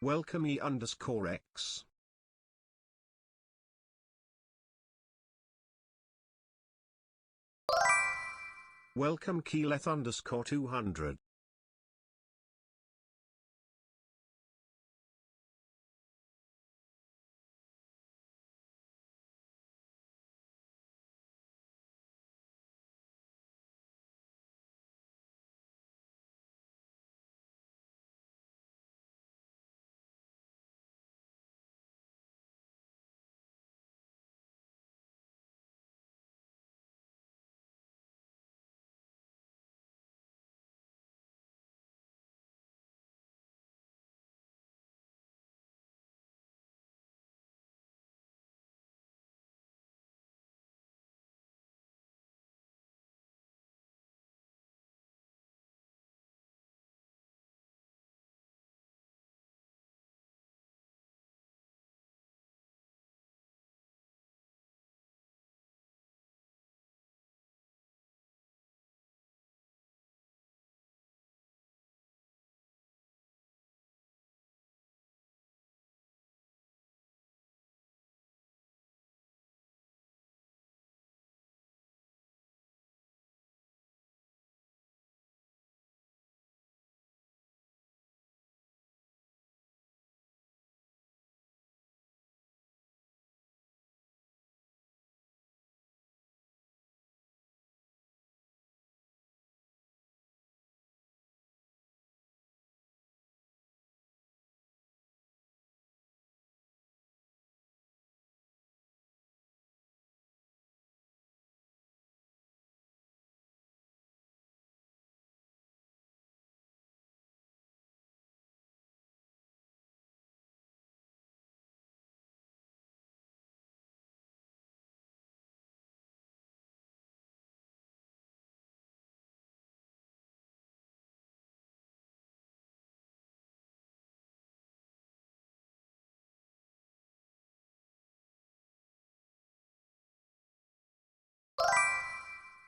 Welcome E_X. Welcome Keyleth_200.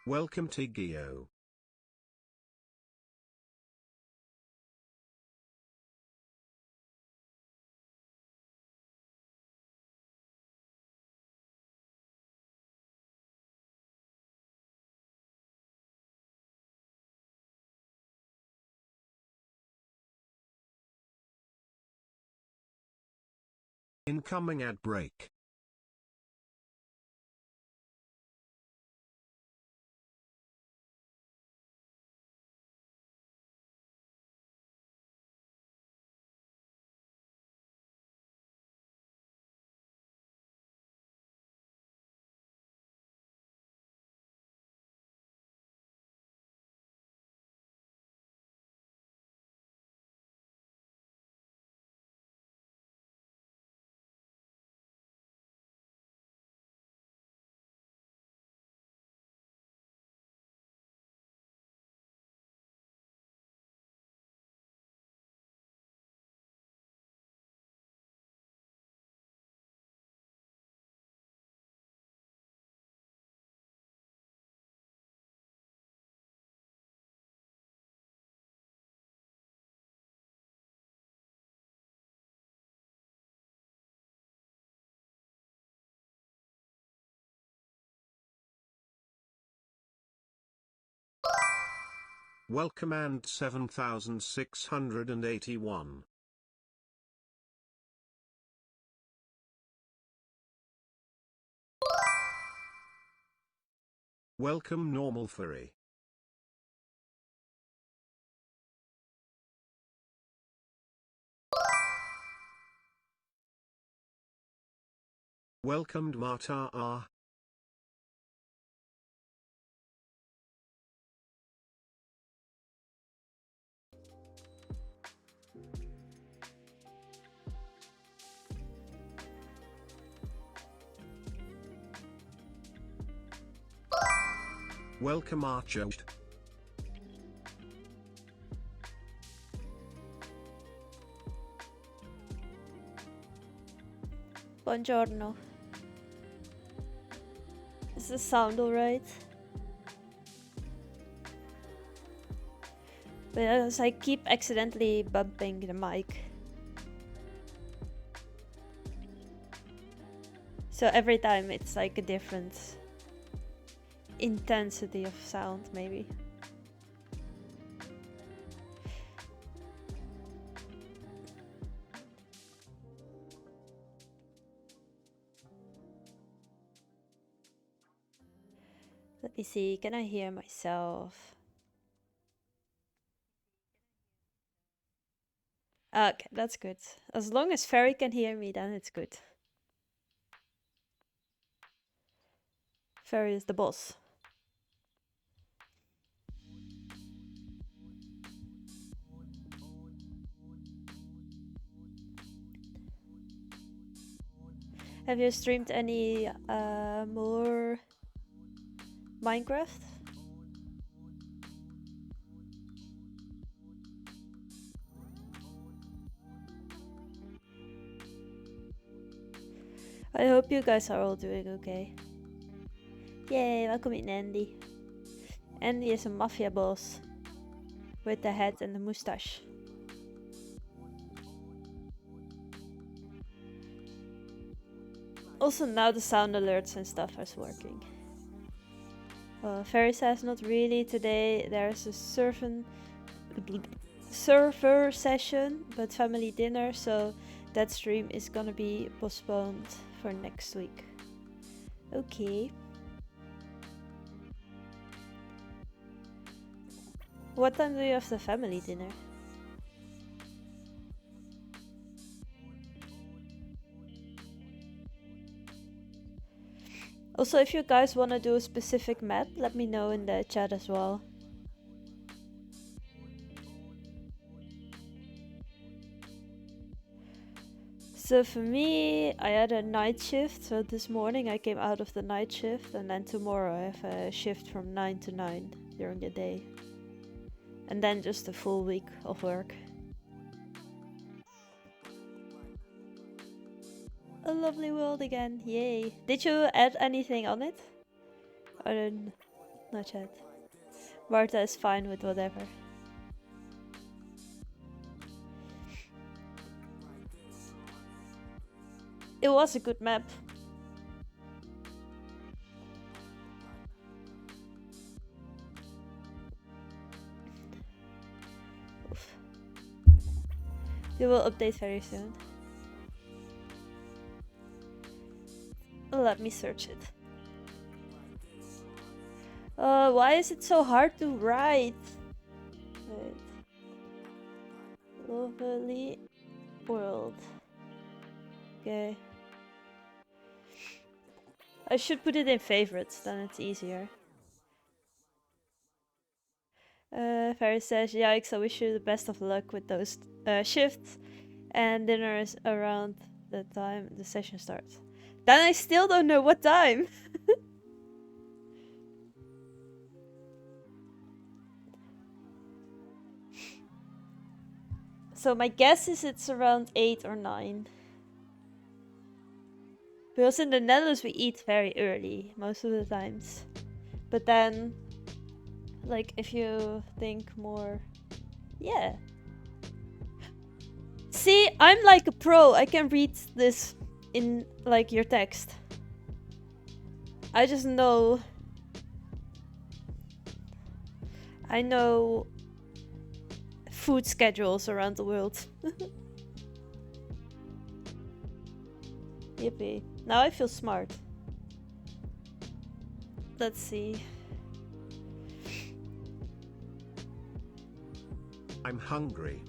Welcome to Geo. Incoming ad break. Welcome and 7681. Welcome Normal Furry. Welcomed Marta R. Welcome Archer. Buongiorno. Is the sound alright? Because I keep accidentally bumping the mic. So every time it's like a different intensity of sound, maybe. Let me see, can I hear myself? Okay, that's good. As long as Fairy can hear me, then it's good. Fairy is the boss. Have you streamed any more Minecraft? I hope you guys are all doing okay. Yay, welcome in Andy. Andy is a mafia boss with the hat and the moustache. Also now the sound alerts and stuff is working. Fairy says not really today. There's a server session, but family dinner, so that stream is gonna be postponed for next week. Okay. What time do you have the family dinner? Also, if you guys want to do a specific map, let me know in the chat as well. So for me, I had a night shift, so this morning I came out of the night shift, and then tomorrow I have a shift from 9 to 9 during the day. And then just a full week of work. A lovely world again, yay. Did you add anything on it? Or not yet. Martha is fine with whatever. It was a good map. Oof. You will update very soon. Let me search it. Why is it so hard to write? Wait. Lovely world. Okay. I should put it in favorites, then it's easier. Ferris says, yikes, I wish you the best of luck with those shifts. And dinner is around the time the session starts. Then I still don't know what time. So my guess is it's around 8 or 9. Because in the Netherlands we eat very early, most of the times. But then, like, if you think more... Yeah. See, I'm like a pro. I can read this in, like, your text. I just know... I know... food schedules around the world. Yippee. Now I feel smart. Let's see. I'm hungry.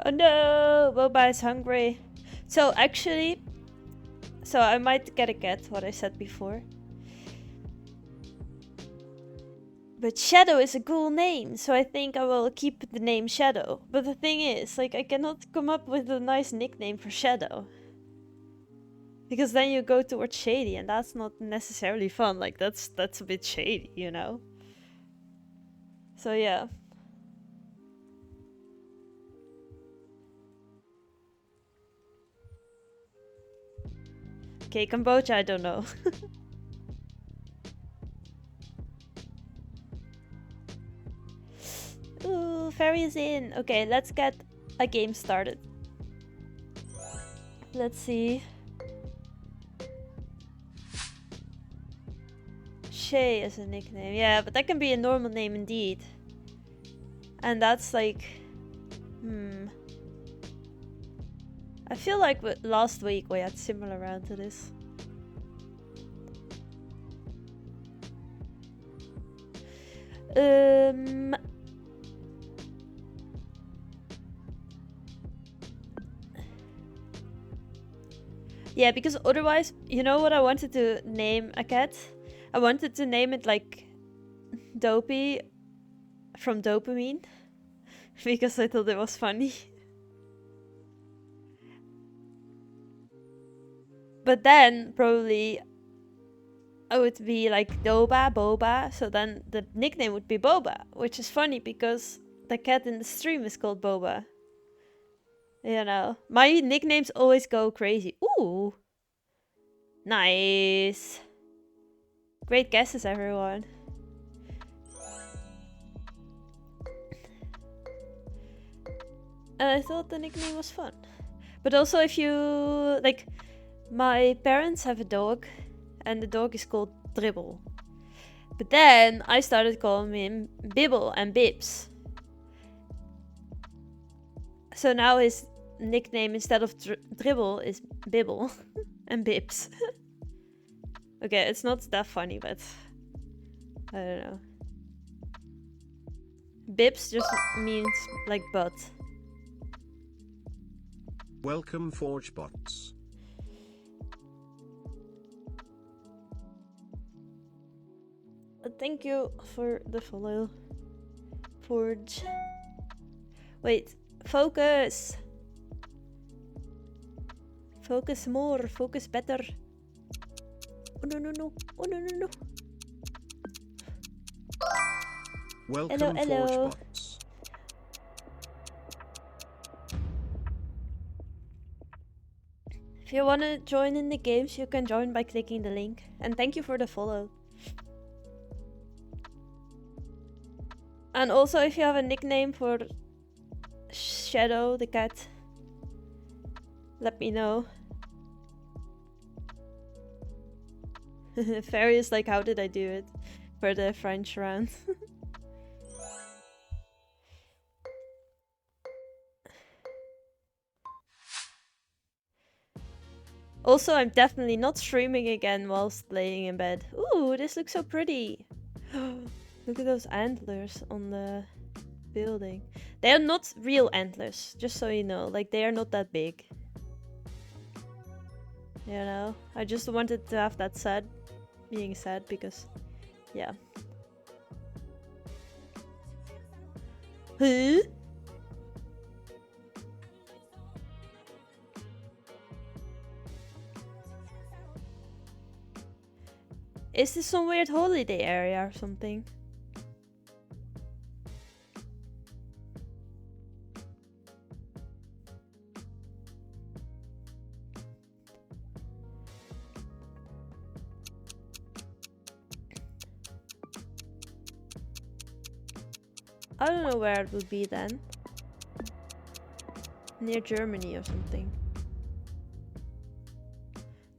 Oh no! Boba is hungry. So actually... So I might get a cat, what I said before. But Shadow is a cool name, so I think I will keep the name Shadow. But the thing is, like, I cannot come up with a nice nickname for Shadow. Because then you go towards shady, and that's not necessarily fun. Like, that's a bit shady, you know? So yeah. Okay, Cambodia, I don't know. Ooh, Fairy is in. Okay, let's get a game started. Let's see. Shay as a nickname. Yeah, but that can be a normal name indeed. And that's like... I feel like last week we had similar round to this. Yeah, because otherwise, you know what I wanted to name a cat? I wanted to name it like Dopey from Dopamine. Because I thought it was funny. But then, probably, I would be like Doba, Boba, so then the nickname would be Boba. Which is funny because the cat in the stream is called Boba. You know, my nicknames always go crazy. Ooh! Nice! Great guesses, everyone. And I thought the nickname was fun. But also if you... like, my parents have a dog. And the dog is called Dribble. But then I started calling him Bibble and Bibs. So now his nickname instead of Dribble is Bibble and Bibs. Okay, it's not that funny, but I don't know. Bibs just means like butt. Welcome, ForgeBots. Thank you for the follow, Forge. Wait, focus! Focus more, focus better. Oh no no no, oh no no no. Welcome, hello. ForgeBots. If you want to join in the games, you can join by clicking the link. And thank you for the follow. And also, if you have a nickname for Shadow the cat, let me know. Fairy is like, how did I do it? For the French round. Also, I'm definitely not streaming again whilst laying in bed. Ooh, this looks so pretty. Look at those antlers on the building. They are not real antlers, just so you know. Like, they are not that big. You know? I just wanted to have that being said because, yeah. Huh? Is this some weird holiday area or something? I don't know where it would be then. Near Germany or something.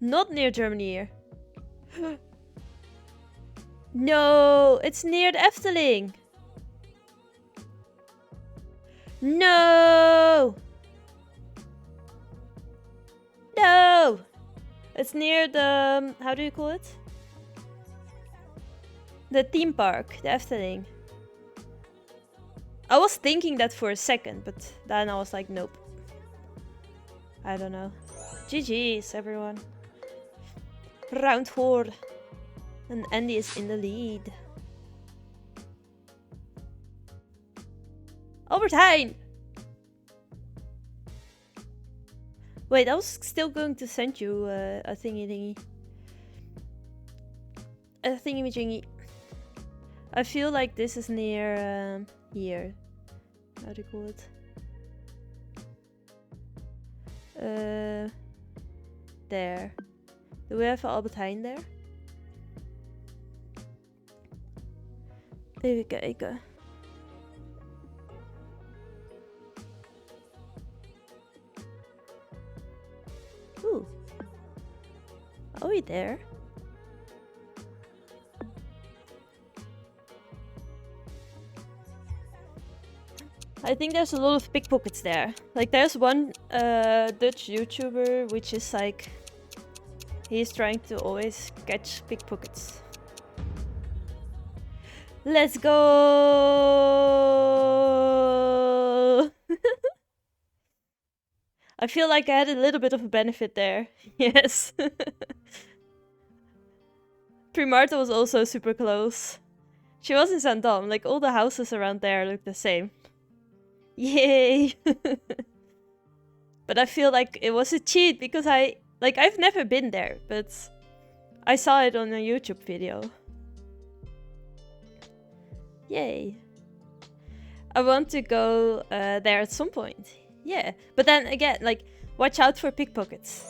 Not near Germany here. No, it's near the Efteling. No! No! It's near the... how do you call it? The theme park, the Efteling. I was thinking that for a second, but then I was like, nope. I don't know. GG's, everyone. Round 4. And Andy is in the lead. Overtime! Wait, I was still going to send you a thingy. A thingy-majingy. I feel like this is near here. How do you call it? There. Do we have an Albert Heijn there? Even kijken. Ooh. Are we there? I think there's a lot of pickpockets there. Like there's one Dutch YouTuber which is like he's trying to always catch pickpockets. Let's go! I feel like I had a little bit of a benefit there. Yes. Primarta was also super close. She was in Zandam. Like all the houses around there look the same. Yay! But I feel like it was a cheat because I've never been there, but I saw it on a YouTube video. Yay. I want to go there at some point. Yeah, but then again, like, watch out for pickpockets.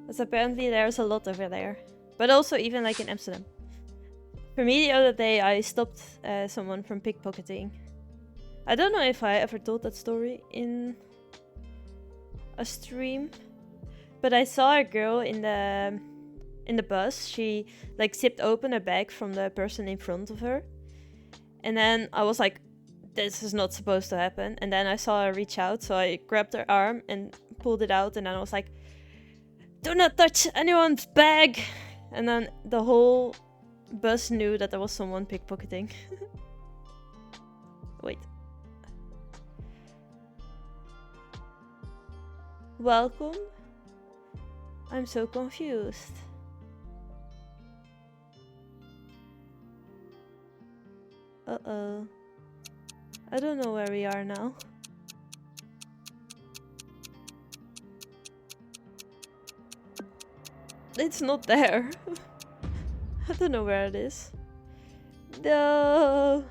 Because apparently there's a lot over there. But also even like in Amsterdam. For me the other day I stopped someone from pickpocketing. I don't know if I ever told that story in a stream. But I saw a girl in the bus. She like zipped open a bag from the person in front of her. And then I was like, this is not supposed to happen. And then I saw her reach out, so I grabbed her arm and pulled it out. And then I was like, do not touch anyone's bag. And then the whole bus knew that there was someone pickpocketing. Wait. Welcome? I'm so confused. Uh-oh. I don't know where we are now. It's not there. I don't know where it is. No.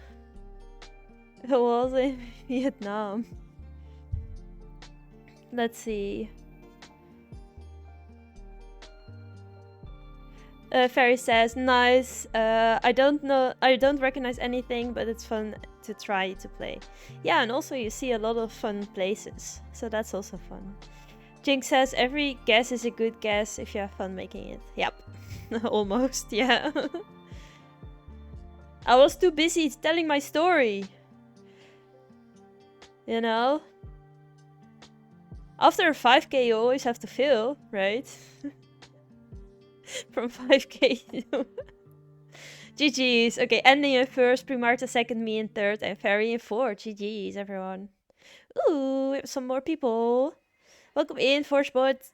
It was in Vietnam. Let's see. Ferry says, nice. I don't recognize anything, but it's fun to try to play. Yeah, and also you see a lot of fun places, so that's also fun. Jinx says, every guess is a good guess if you have fun making it. Yep. Almost, yeah. I was too busy telling my story. You know? After a 5k you always have to fail, right? From 5k to... GG's. Okay, ending in first, Primarta second, me in third, and Ferry in fourth. GG's, everyone. Ooh, we have some more people. Welcome in, 4 spots.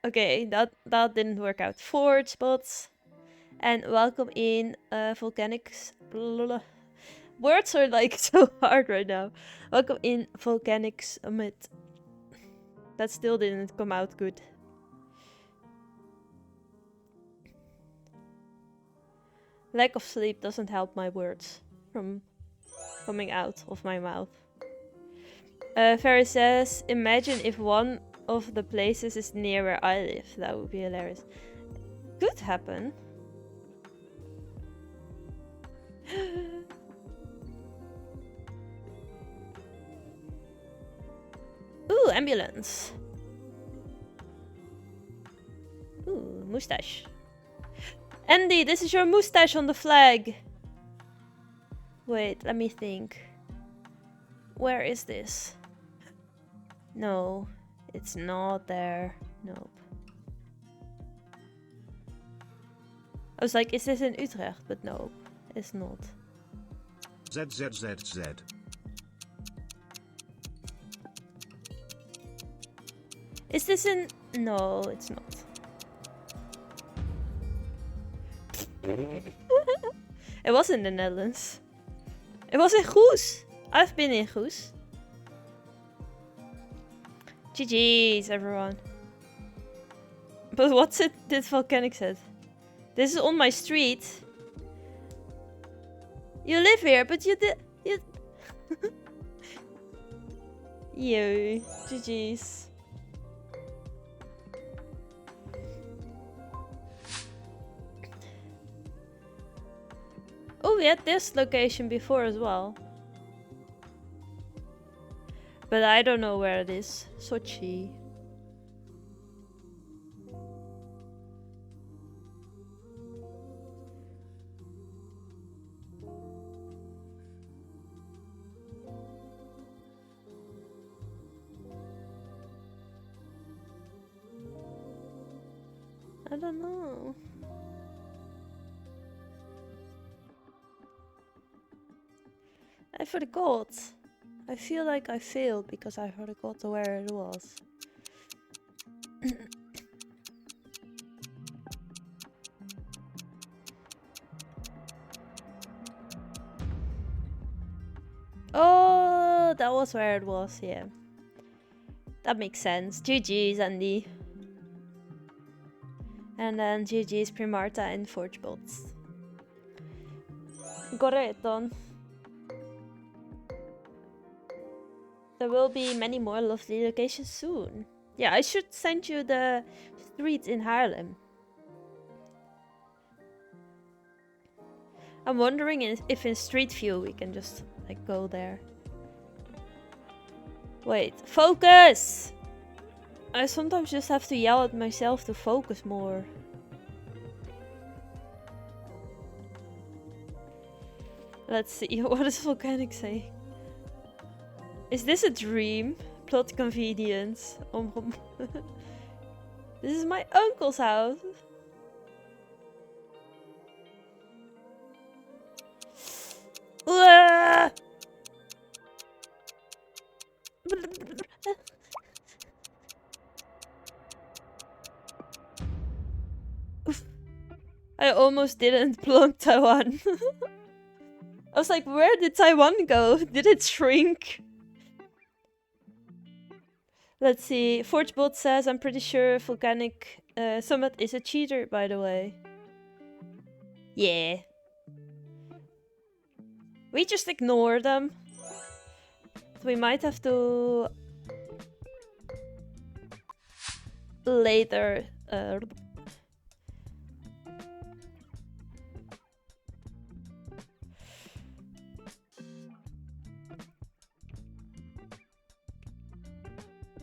Okay, that didn't work out. 4 spots. And welcome in, Volcanics. Words are like so hard right now. Welcome in, Volcanics Amit. That still didn't come out good. Lack of sleep doesn't help my words from coming out of my mouth. Ferry says, imagine if one of the places is near where I live. That would be hilarious. Could happen. Ooh, ambulance. Ooh, moustache. Andy, this is your moustache on the flag. Wait, let me think. Where is this? No, it's not there. Nope. I was like, is this in Utrecht? But no, it's not. ZZZZ. Is this in... No, it's not. It was in the Netherlands. It was in Goes. I've been in Goes. GG's, everyone. But what's it this volcanic said? This is on my street. You live here, but you did... You... Yo, GG's. Oh, we had this location before as well. But I don't know where it is. Sochi. I don't know. I forgot. I feel like I failed because I forgot where it was. Oh, that was where it was, yeah. That makes sense. GG's, Andy. And then GG's Primarta and Forgebots. Got it done. There will be many more lovely locations soon. Yeah, I should send you the streets in Haarlem. I'm wondering if in Street View we can just like go there. Wait, focus! I sometimes just have to yell at myself to focus more. Let's see, what does Volcanic say? Is this a dream? Plot convenience. This is my uncle's house. I almost didn't plunk Taiwan. I was like, where did Taiwan go? Did it shrink? Let's see. Forgebot says, I'm pretty sure Volcanic Summit is a cheater, by the way. Yeah. We just ignore them. We might have to later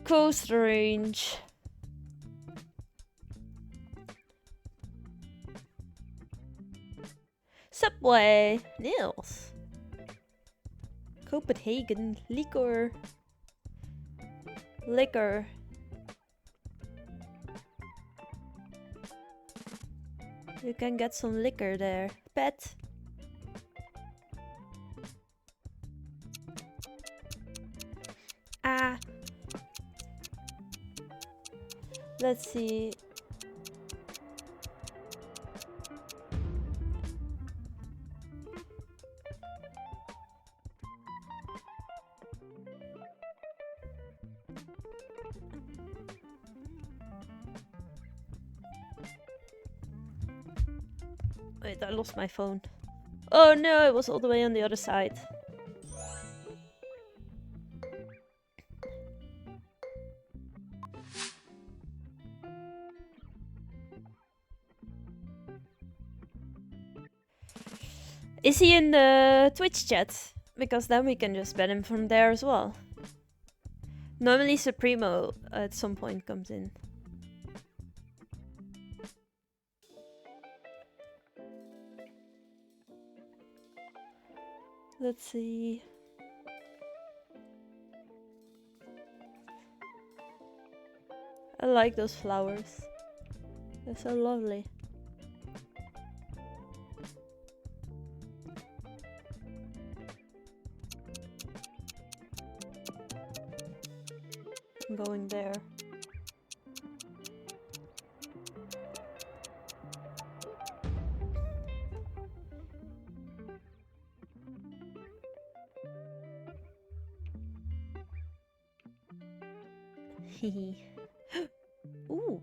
coast range. Subway. Niels. Copenhagen. Liquor. Liquor. You can get some liquor there. Pet. Ah. Let's see. Wait, I lost my phone. Oh no, it was all the way on the other side. Is he in the Twitch chat? Because then we can just ban him from there as well. Normally Supremo at some point comes in. Let's see. I like those flowers. They're so lovely. I'm going there. Ooh.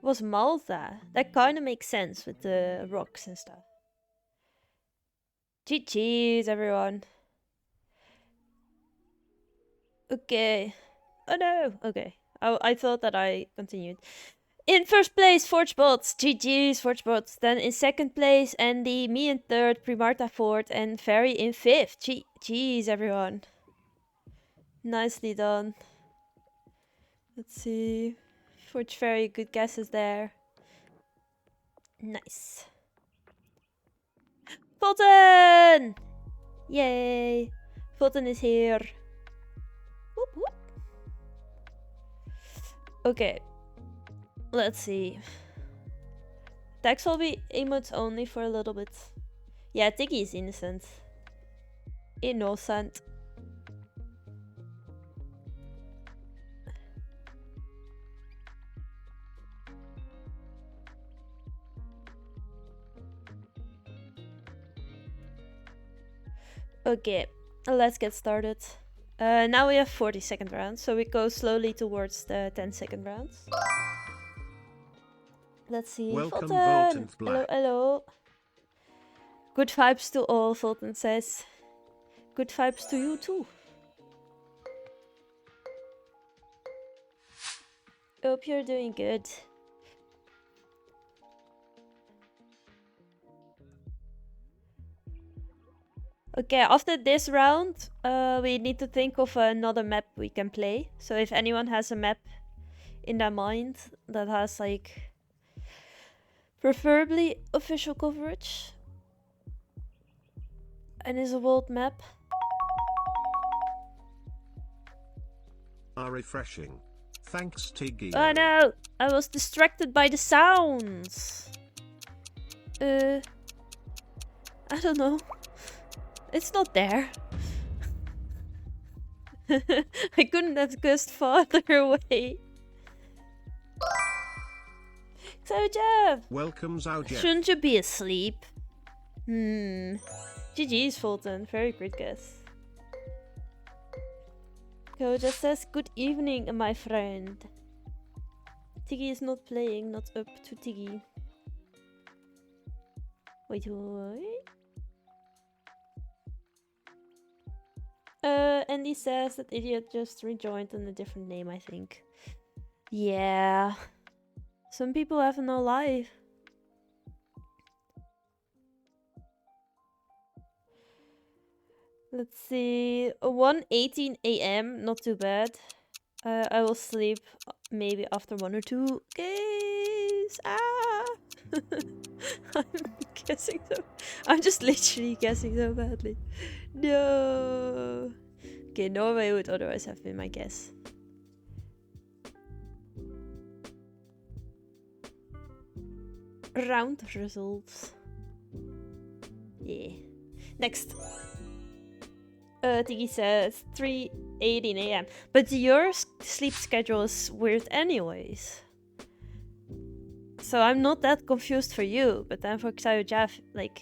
Was Malta. That kind of makes sense with the rocks and stuff. GG's, everyone. Okay. Oh no. Okay. I thought that I continued. In first place, Forgebots. GG's, Forgebots. Then in second place, Andy. Me in third. Primarta fourth. And Ferry in fifth. GG's, everyone. Nicely done. Let's see. Forge Ferry, good guesses there. Nice. Fulton! Yay! Fulton is here. Whoop, whoop. Okay. Let's see. Dex will be emotes only for a little bit. Yeah, Tiggy is innocent. Innocent. Okay, let's get started. Now we have 40-second rounds, so we go slowly towards the 10-second rounds. Let's see. Welcome, Fulton! Volton Black. Hello, hello. Good vibes to all, Fulton says. Good vibes to you too. Hope you're doing good. Okay, after this round, we need to think of another map we can play. So if anyone has a map in their mind that has like preferably official coverage and is a world map. Are refreshing. Thanks, Tiggy. Oh no! I was distracted by the sounds. I don't know. It's not there. I couldn't have guessed farther away. So Jeff! Welcome, Jeff. Shouldn't you be asleep? GG's, Fulton. Very good guess. Koja says, good evening, my friend. Tiggy is not playing, not up to Tiggy. Wait, wait. Andy says that idiot just rejoined on a different name, I think. Yeah. Some people have no life. Let's see. 1:18 a.m. Not too bad. I will sleep maybe after 1 or 2. Guys! Ah! I'm guessing so. I'm just literally guessing so badly. No. Okay, Norway would otherwise have been my guess. Round results. Yeah. Next. Tiggy says 3:18 a.m. But your sleep schedule is weird anyways. So I'm not that confused for you, but then for Xiao Jeff, like,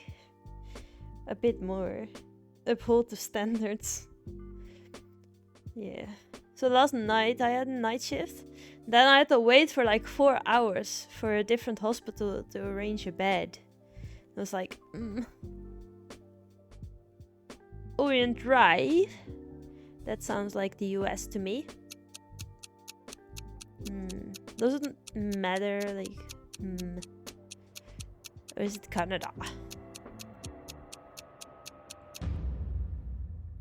a bit more. Uphold the standards. Yeah. So last night I had a night shift. Then I had to wait for like 4 hours for a different hospital to arrange a bed. I was like, Orient Drive? That sounds like the US to me. Doesn't matter, like, or is it Canada?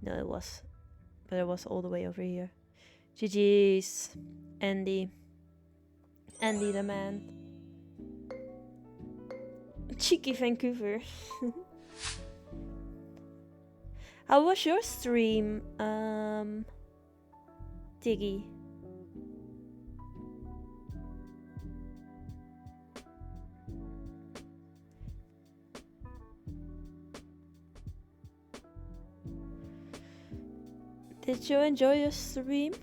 No, it was. But it was all the way over here. GG's. Andy. Andy the man. Cheeky Vancouver. How was your stream, Tiggy? Did you enjoy your stream?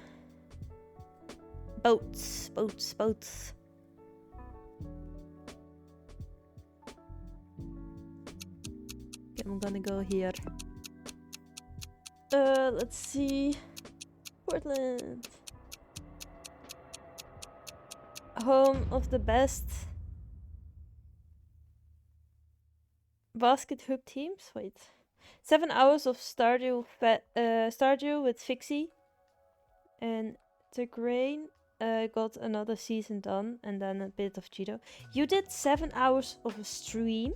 Boats, boats, boats. Okay, I'm gonna go here. Let's see. Portland. Home of the best basket hoop teams. Wait. 7 hours of Stardew with Fixie. And the Grain got another season done. And then a bit of Cheeto. You did 7 hours of a stream?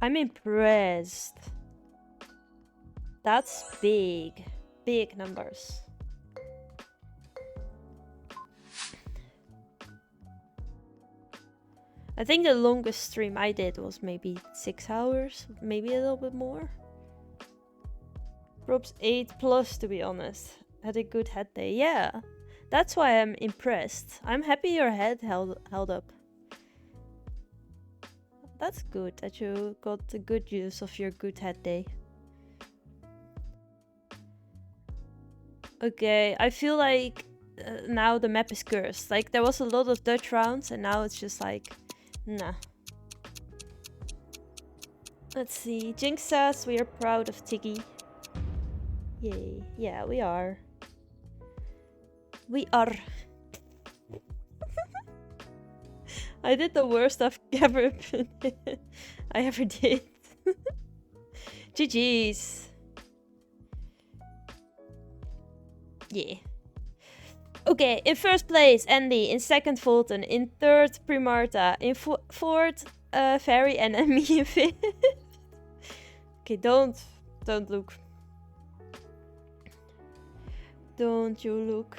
I'm impressed. That's big. Big numbers. I think the longest stream I did was maybe 6 hours, maybe a little bit more. Props 8+ to be honest. Had a good head day. Yeah, That's why I'm impressed. I'm happy your head held up. That's good that you got the good use of your good head day. Okay, I feel like now the map is cursed. Like there was a lot of Dutch rounds and now it's just like, nah. Let's see. Jinx says we are proud of Tiggy. Yay. Yeah, we are. We are. I did the worst I've ever I ever did. GG's. Yeah. Okay, in first place, Andy. In second, Fulton. In third, Primarta. In fourth, Fairy and me in fifth. Okay, don't look. Don't you look.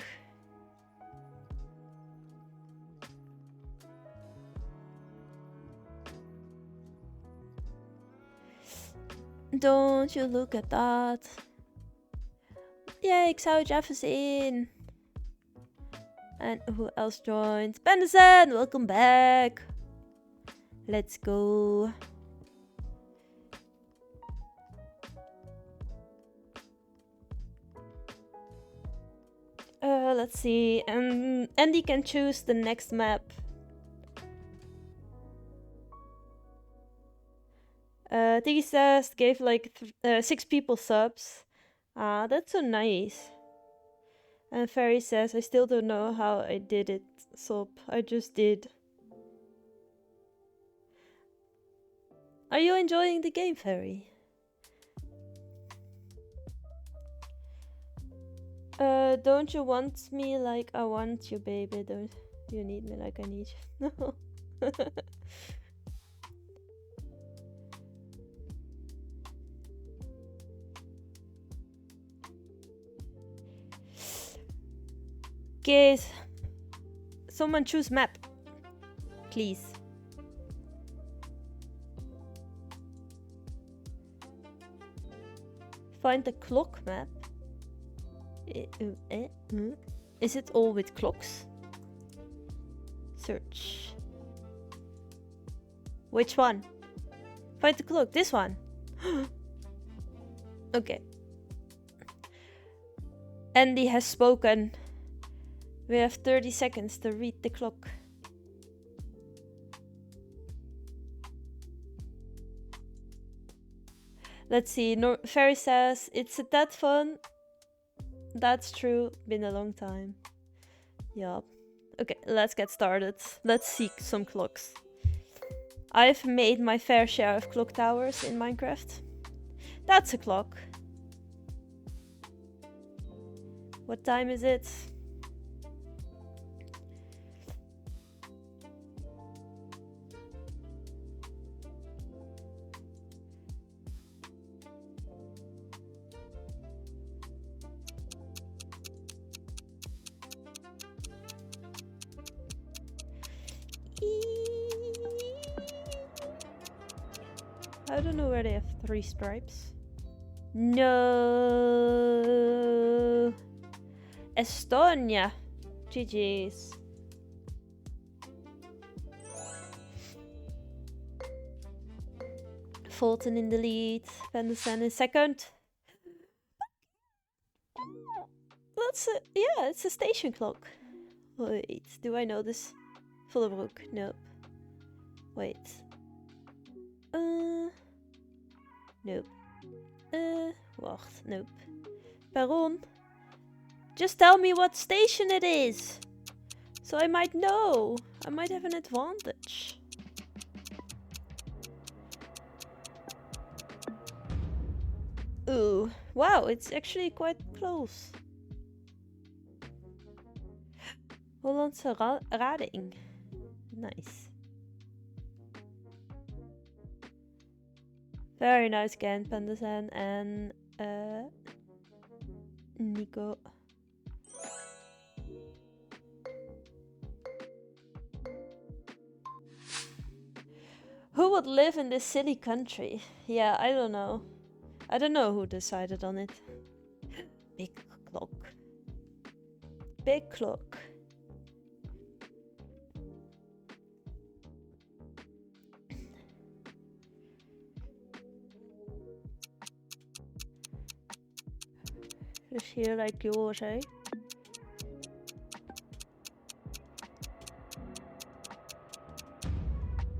Don't you look at that. Yay, Xao Jeff is in. And who else joined? Benderson, welcome back. Let's go. Let's see. Andy can choose the next map. Tiggy says gave like 6 people subs. Ah, that's so nice. And Fairy says I still don't know how I did it, Sob. I just did. Are you enjoying the game, Fairy? Don't you want me like I want you, baby? Don't you need me like I need you? No. Guys, someone choose map, please. Find the clock map. Is it all with clocks? Search. Which one? Find the clock. This one. Okay. Andy has spoken. We have 30 seconds to read the clock. Let's see. Fairy says it's that fun. That's true. Been a long time. Yup. Okay, let's get started. Let's seek some clocks. I've made my fair share of clock towers in Minecraft. That's a clock. What time is it? I don't know where they have 3 stripes. No. Estonia. GG's. Fulton in the lead. Penderson in second. That's a, yeah, it's a station clock. Wait, do I know this? Vollebroek, nope. Wait. Nope. Wacht, nope. Baron? Just tell me what station it is! So I might know. I might have an advantage. Ooh, wow, it's actually quite close. Hollandse Rading. Nice. Very nice again, Penderson and Nico. Who would live in this silly country? Yeah, I don't know. I don't know who decided on it. Big clock. big clock. Just here like yours, eh?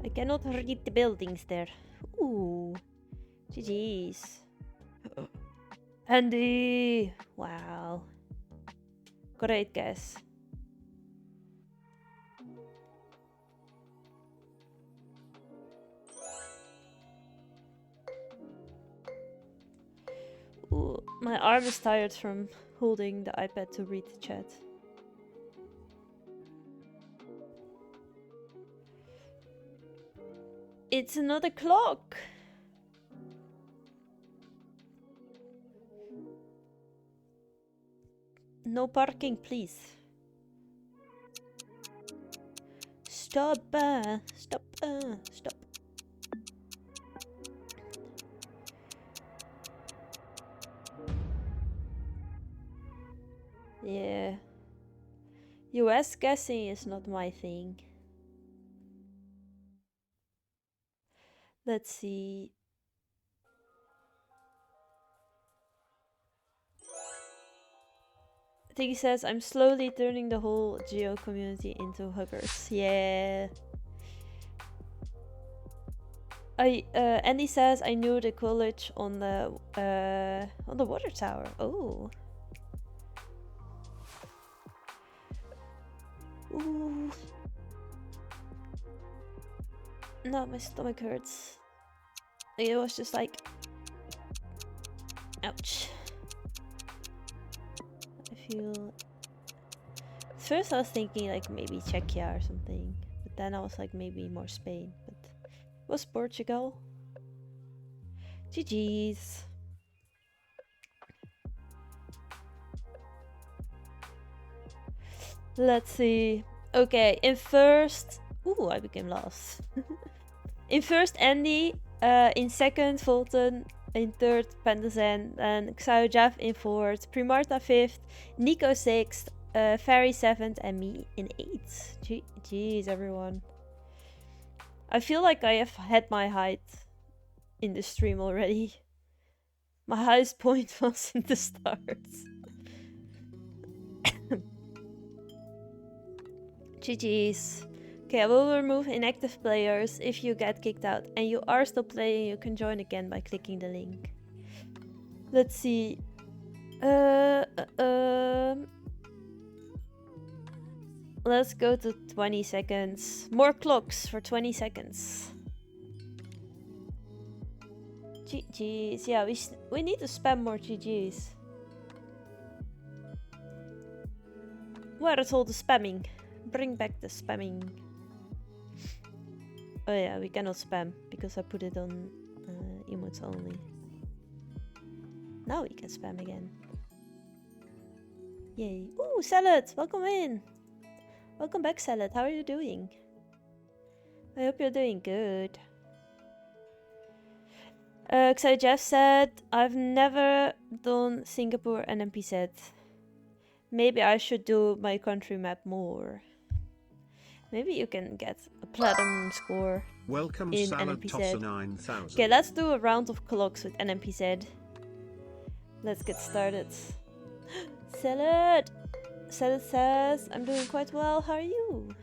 I cannot read the buildings there. Ooh. GG's. Andy! Wow. Great guess. Ooh, my arm is tired from holding the iPad to read the chat. It's another clock! No parking, please. Stop, stop, stop. Yeah. US guessing is not my thing. Let's see. I think he says, I'm slowly turning the whole Geo community into huggers. Yeah. Andy says, I knew the college on the water tower. Oh. Ooh. No, my stomach hurts. It was just like, ouch. I feel. At first I was thinking like maybe Czechia or something, but then I was like maybe more Spain. But it was Portugal. GG's. Let's see. Okay, in first. Ooh, I became last. In first, Andy. In second, Fulton. In third, Pendersen. And Xaojeff in fourth. Primarta fifth. Nico sixth. Ferry seventh. And me in eighth. Jeez, everyone. I feel like I have had my height in the stream already. My highest point was in the start. GG's. Okay, I will remove inactive players if you get kicked out and you are still playing. You can join again by clicking the link. Let's see. Let's go to 20 seconds. More clocks for 20 seconds. GG's. Yeah, we need to spam more GG's. Where is all the spamming? Bring back the spamming. Oh yeah, we cannot spam because I put it on emotes only. Now we can spam again. Yay. Ooh, Salad! Welcome in! Welcome back, Salad. How are you doing? I hope you're doing good. So Jeff said, I've never done Singapore and NPZ. Maybe I should do my country map more. Maybe you can get a platinum score. Welcome, in Salad Tosser NPZ. 9000. Okay, let's do a round of clocks with NPZ. Let's get started. Salad! Salad says, I'm doing quite well. How are you?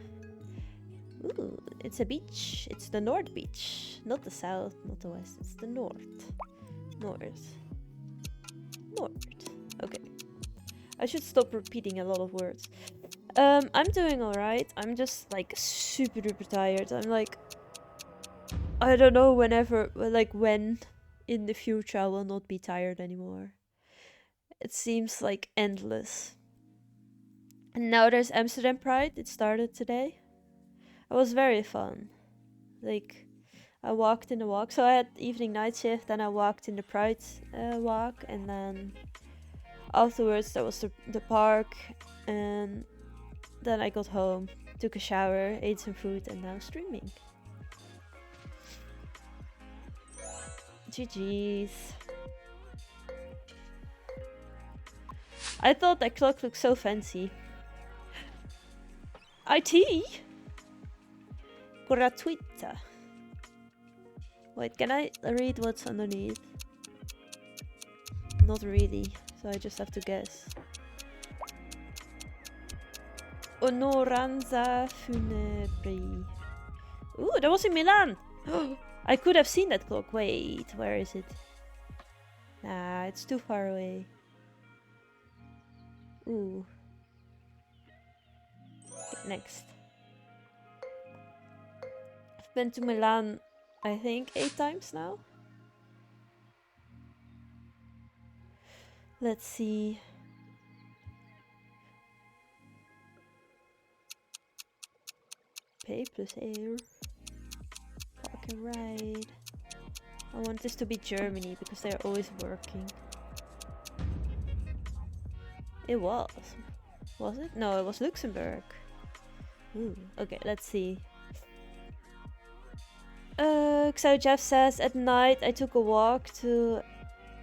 Ooh, it's a beach. It's the North Beach. Not the south, not the west. It's the north. North. North. Okay. I should stop repeating a lot of words. I'm doing alright. I'm just like super duper tired. I'm like, I don't know when in the future I will not be tired anymore. It seems like endless. And now there's Amsterdam Pride. It started today. It was very fun. Like, I walked in the walk. So I had evening night shift, then I walked in the Pride walk, and then afterwards there was the park, and then I got home, took a shower, ate some food, and now streaming. GG's. I thought that clock looked so fancy. IT? Gratuita. Wait, can I read what's underneath? Not really, so I just have to guess. Onoranza funebri. Ooh, that was in Milan! I could have seen that clock. Wait, where is it? Nah, it's too far away. Ooh. Okay, next. I've been to Milan, I think, 8 times now. Let's see. Pay plus air. Park and ride. I want this to be Germany because they're always working. It was. Was it? No, it was Luxembourg. Ooh, okay, let's see. So Jeff says, at night I took a walk to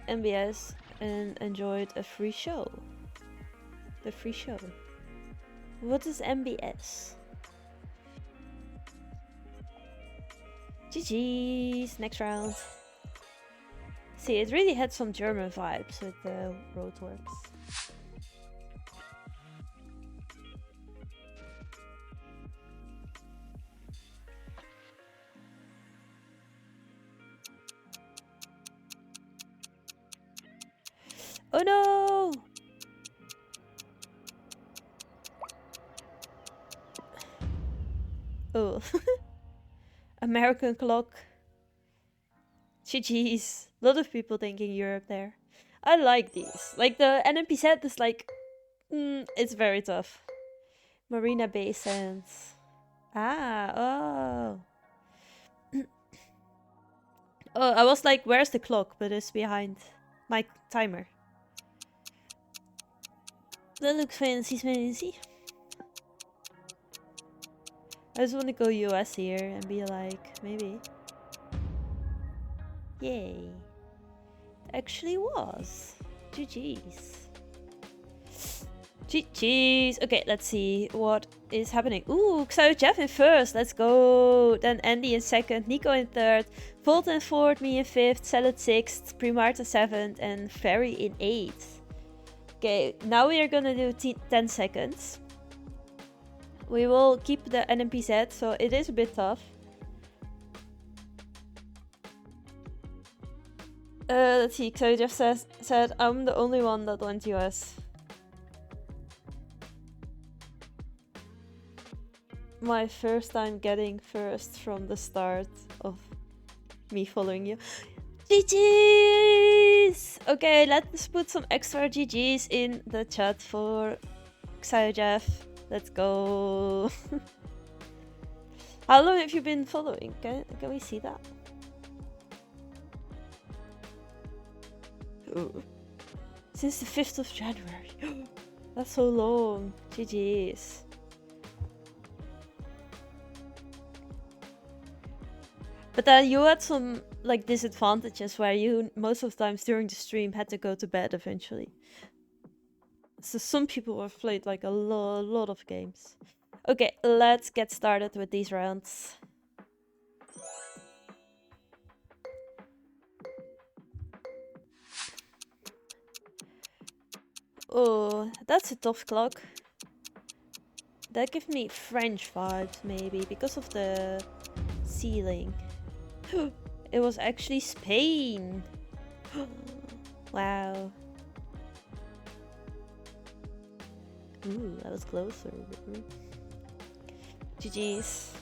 MBS and enjoyed a free show. The free show. What is MBS? GG's, next round. See, it really had some German vibes with the roadworks. Oh no! Oh. American clock. GG's. A lot of people thinking Europe there. I like these. Like the NMPZ is like... it's very tough. Marina Bay Sands. Ah, oh. Oh, I was like, where's the clock? But it's behind my timer. That looks fancy, fancy. I just want to go US here and be like, maybe. Yay. It actually was. GG's. GG's. Okay, let's see what is happening. Ooh, Xayo Jeff in first. Let's go. Then Andy in second, Nico in third, Volt in fourth, me in fifth, Salad sixth, Primarta seventh, and Ferry in eighth. Okay, now we are gonna do 10 seconds. We will keep the NMPZ, so it is a bit tough. Let's see, Xayo Jeff said, I'm the only one that went US. My first time getting first from the start of me following you. GG's! Okay, let's put some extra GG's in the chat for Xayo Jeff. Let's go. How long have you been following? Can we see that? Ooh. Since the 5th of January. That's so long. GG's. But then you had some like disadvantages where you most of the times during the stream had to go to bed eventually. So some people have played like a lot of games. Okay, let's get started with these rounds. Oh, that's a tough clock. That gives me French vibes maybe because of the ceiling. It was actually Spain. Wow. Ooh, that was closer. GG's.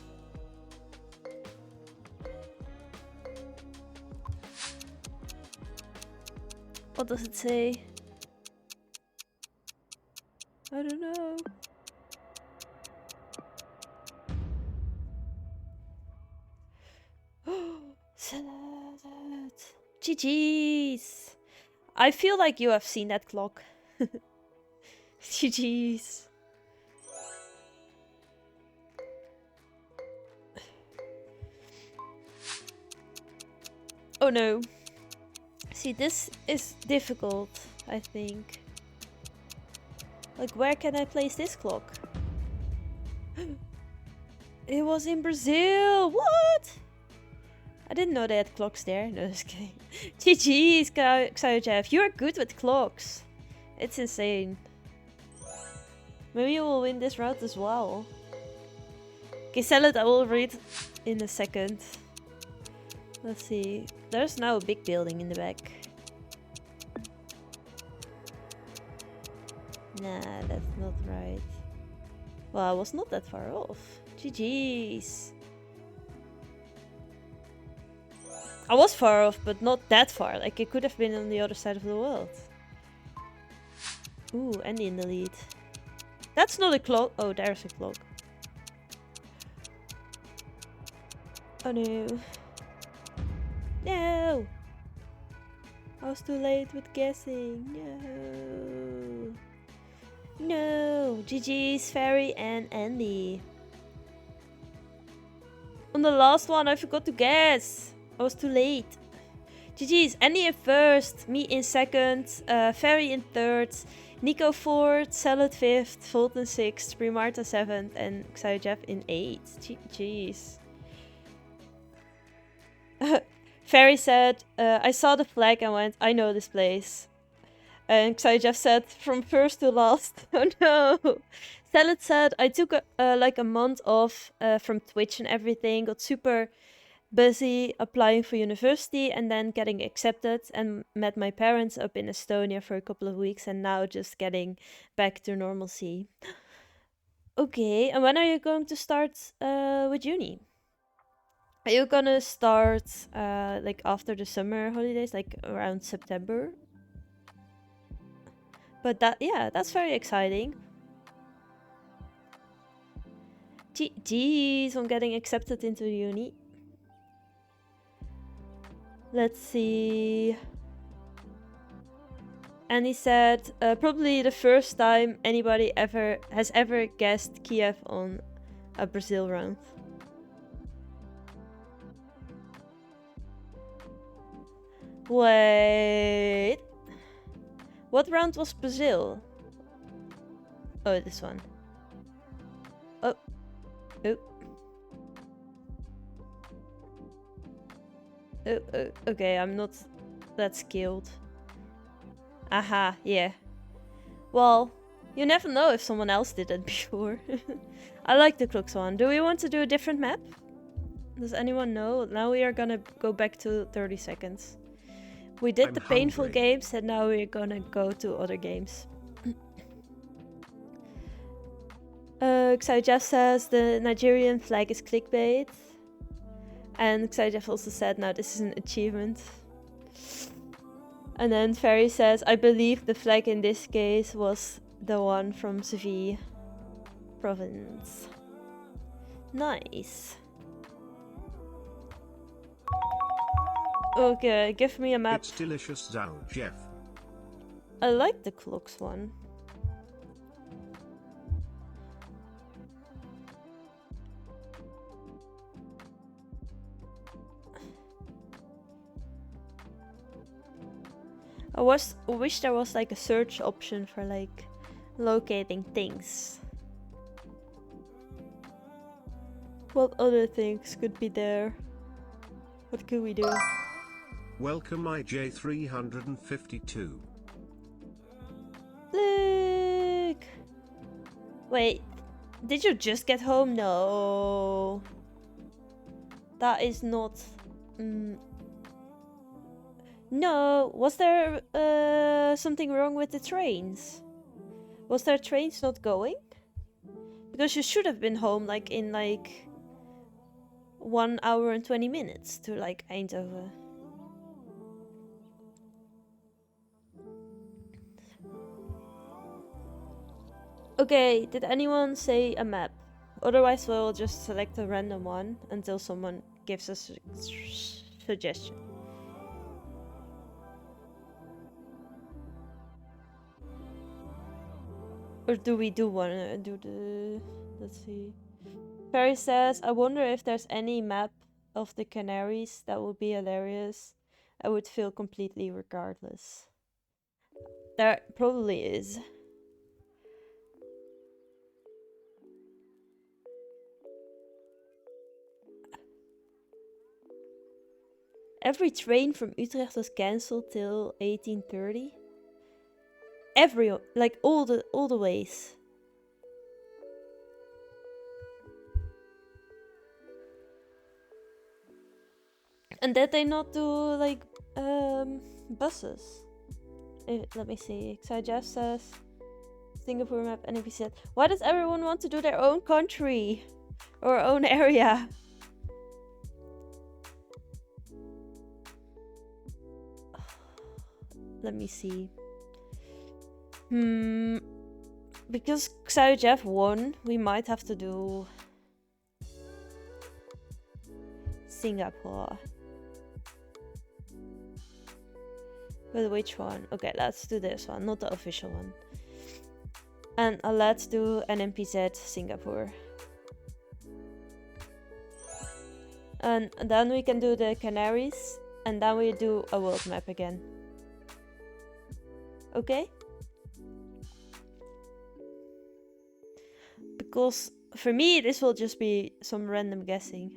What does it say? I don't know. GG's. I feel like you have seen that clock. GG's. Oh no. See, this is difficult, I think. Like, where can I place this clock? It was in Brazil. What? I didn't know they had clocks there. No, just kidding. GG's, Xiojeff. You are good with clocks. It's insane. Maybe you will win this round as well. Okay, Salad, I will read in a second. Let's see. There's now a big building in the back. Nah, that's not right. Well, I was not that far off. GG's. I was far off, but not that far. Like, it could have been on the other side of the world. Ooh, Andy in the lead. That's not a clock. Oh, there's a clock. Oh no. No! I was too late with guessing. No. No. GG's, Fairy and Andy. On the last one, I forgot to guess. I was too late. GG's, Andy in first, me in second, Fairy in third, Nico fourth, Salad fifth, Fulton sixth, Primarta seventh, and Xiojeff in eighth. GG's. Fairy said, I saw the flag and went, I know this place. And Xiojeff said, from first to last. Oh no! Salad said, I took like a month off from Twitch and everything, got super busy applying for university and then getting accepted, and met my parents up in Estonia for a couple of weeks, and now just getting back to normalcy. Okay, and when are you going to start with uni? Are you gonna start like after the summer holidays, like around September? But yeah, that's very exciting. GG's on getting accepted into uni. Let's see. And he said, probably the first time anybody has ever guessed Kiev on a Brazil round. Wait. What round was Brazil? Oh, this one. Oh. Oh. Oh, okay, I'm not that skilled. Aha, yeah. Well, you never know if someone else did it before. I like the clocks one. Do we want to do a different map? Does anyone know? Now we are gonna go back to 30 seconds. We did the painful games and now we're gonna go to other games. Xiojeff says the Nigerian flag is clickbait. And Xiojeff also said, now this is an achievement. And then Fairy says, I believe the flag in this case was the one from Seville province. Nice. Okay, give me a map. It's delicious, Zhao Jeff. I like the clocks one. I wish there was like a search option for like locating things. What other things could be there? What could we do? Welcome IJ352. Look! Wait, did you just get home? No. That is not... No, was there something wrong with the trains? Was there trains not going? Because you should have been home like in like 1 hour and 20 minutes to like Eindhoven. Okay, did anyone say a map? Otherwise we'll just select a random one until someone gives us a suggestion. Or do we do one? Do the... Let's see. Perry says, I wonder if there's any map of the Canaries. That would be hilarious. I would feel completely regardless. There probably is. Every train from Utrecht was cancelled till 1830. Like all the ways. And did they not do like buses? Let me see. So Jeff says Singapore map, and if he said, why does everyone want to do their own country or own area? Let me see. Because Xiao Jeff won, we might have to do Singapore. But which one? Okay, let's do this one, not the official one. And let's do an NPZ Singapore. And then we can do the Canaries, and then we do a world map again. Okay? Because for me, this will just be some random guessing.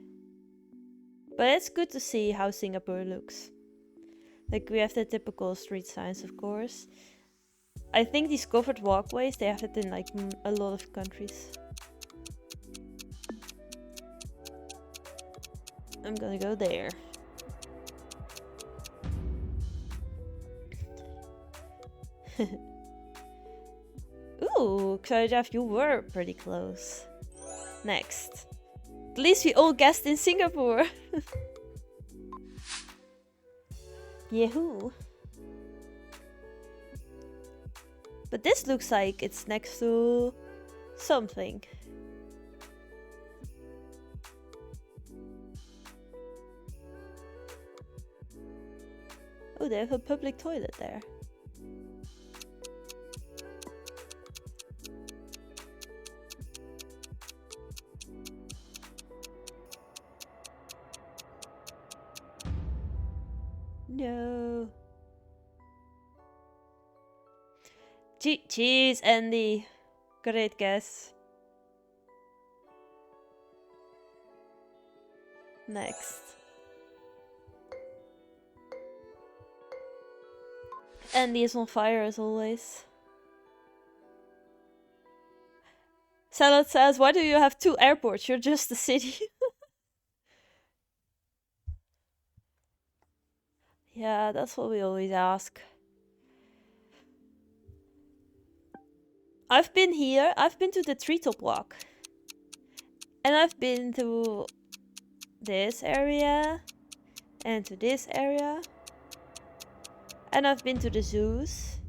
But it's good to see how Singapore looks. Like, we have the typical street signs, of course. I think these covered walkways, they have it in like a lot of countries. I'm gonna go there. Ooh, Xayajaf, you were pretty close. Next. At least we all guessed in Singapore. Yahoo! But this looks like it's next to something. Oh, they have a public toilet there. No. Jeez, Andy. Great guess. Next. Andy is on fire as always. Salad says, why do you have 2 airports? You're just a city. Yeah, that's what we always ask. I've been here. I've been to the treetop walk. And I've been to this area. And to this area. And I've been to the zoos.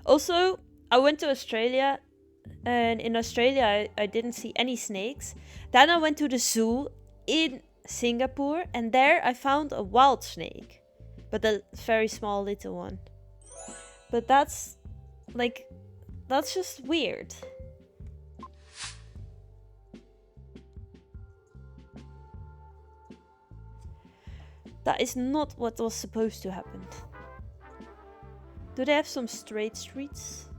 Also, I went to Australia. And in Australia, I didn't see any snakes. Then I went to the zoo in Singapore. And there I found a wild snake. But a very small little one. But that's like... that's just weird. That is not what was supposed to happen. Do they have some straight streets?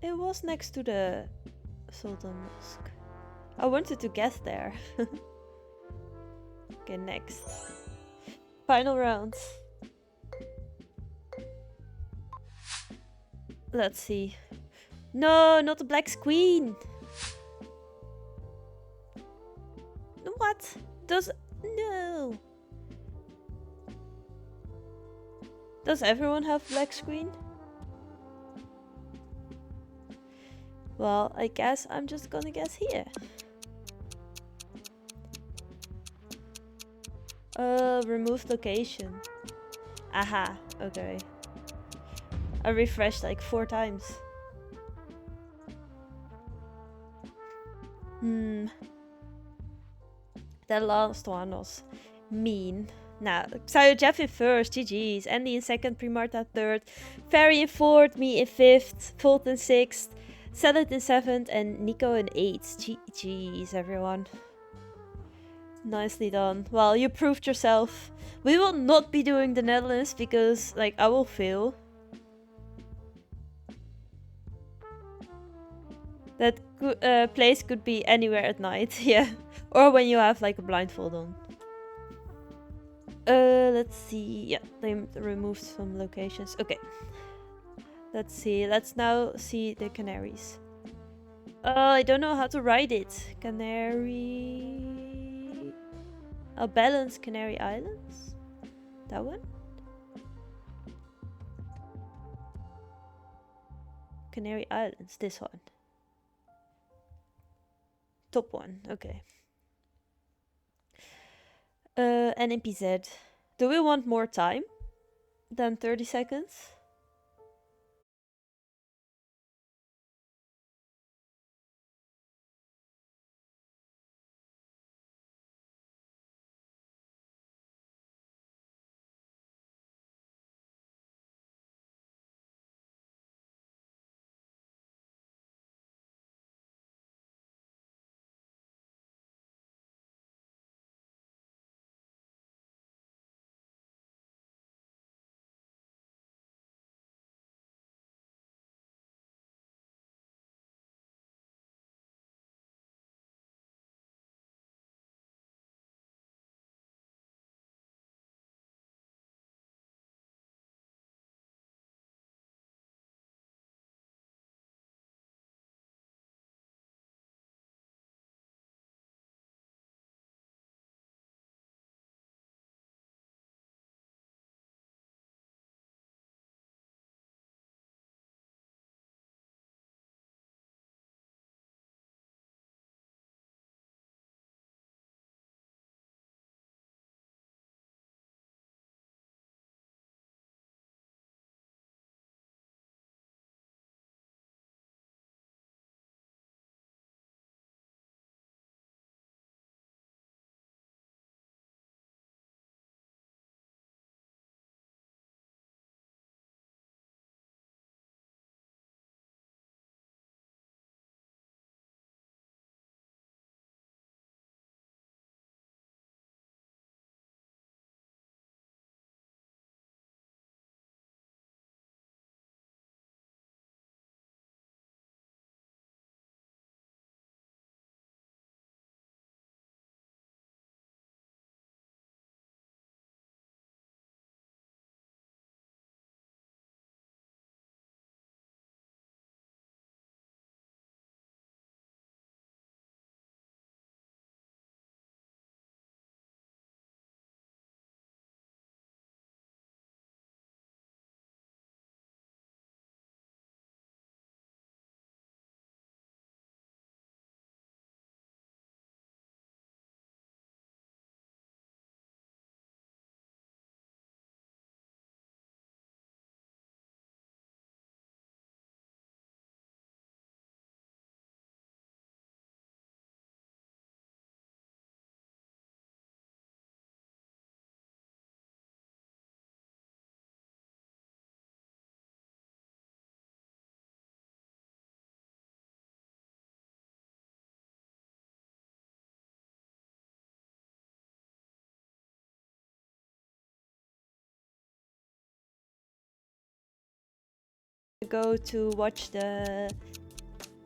It was next to the Sultan Mosque. I wanted to guess there. Okay, next. Final round. Let's see. No, not the Black Queen. What? No. Does everyone have black screen? Well, I guess I'm just gonna guess here. Removed location. Aha, okay. I refreshed like 4 times. That last one was mean. Now, Xayo Jeff in first, GG's. Andy in second, Primarta third, Ferry in fourth, me in fifth, Volt in sixth, Salad in seventh, and Nico in eighth. GG's, everyone. Nicely done. Well, you proved yourself. We will not be doing the Netherlands because, like, I will fail. That place could be anywhere at night, yeah. Or when you have, like, a blindfold on. Let's see. Yeah, they removed some locations. Okay. Let's see. Let's now see the Canaries. I don't know how to write it. Canary... I'll balance Canary Islands? That one? Canary Islands, this one. Top one, okay. NPZ. Do we want more time than 30 seconds? Go to watch the...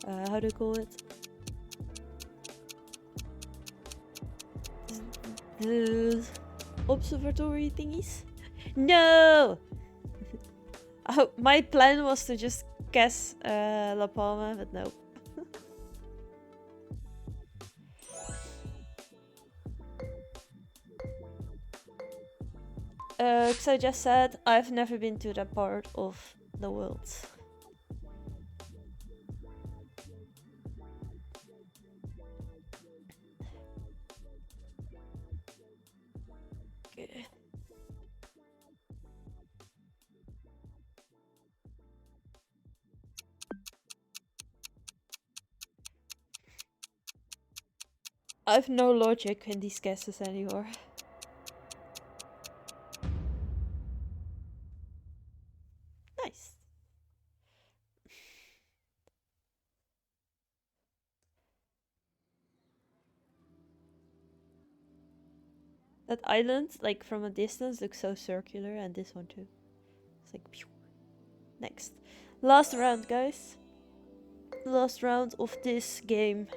how do you call it? The observatory thingies? No! Oh, my plan was to just guess La Palma, but no. Because I just said I've never been to that part of the world. Okay. I've no logic in these guesses anymore. Nice. That island, like from a distance, looks so circular, and this one too. It's like pew. Next. Last round, guys. Last round of this game.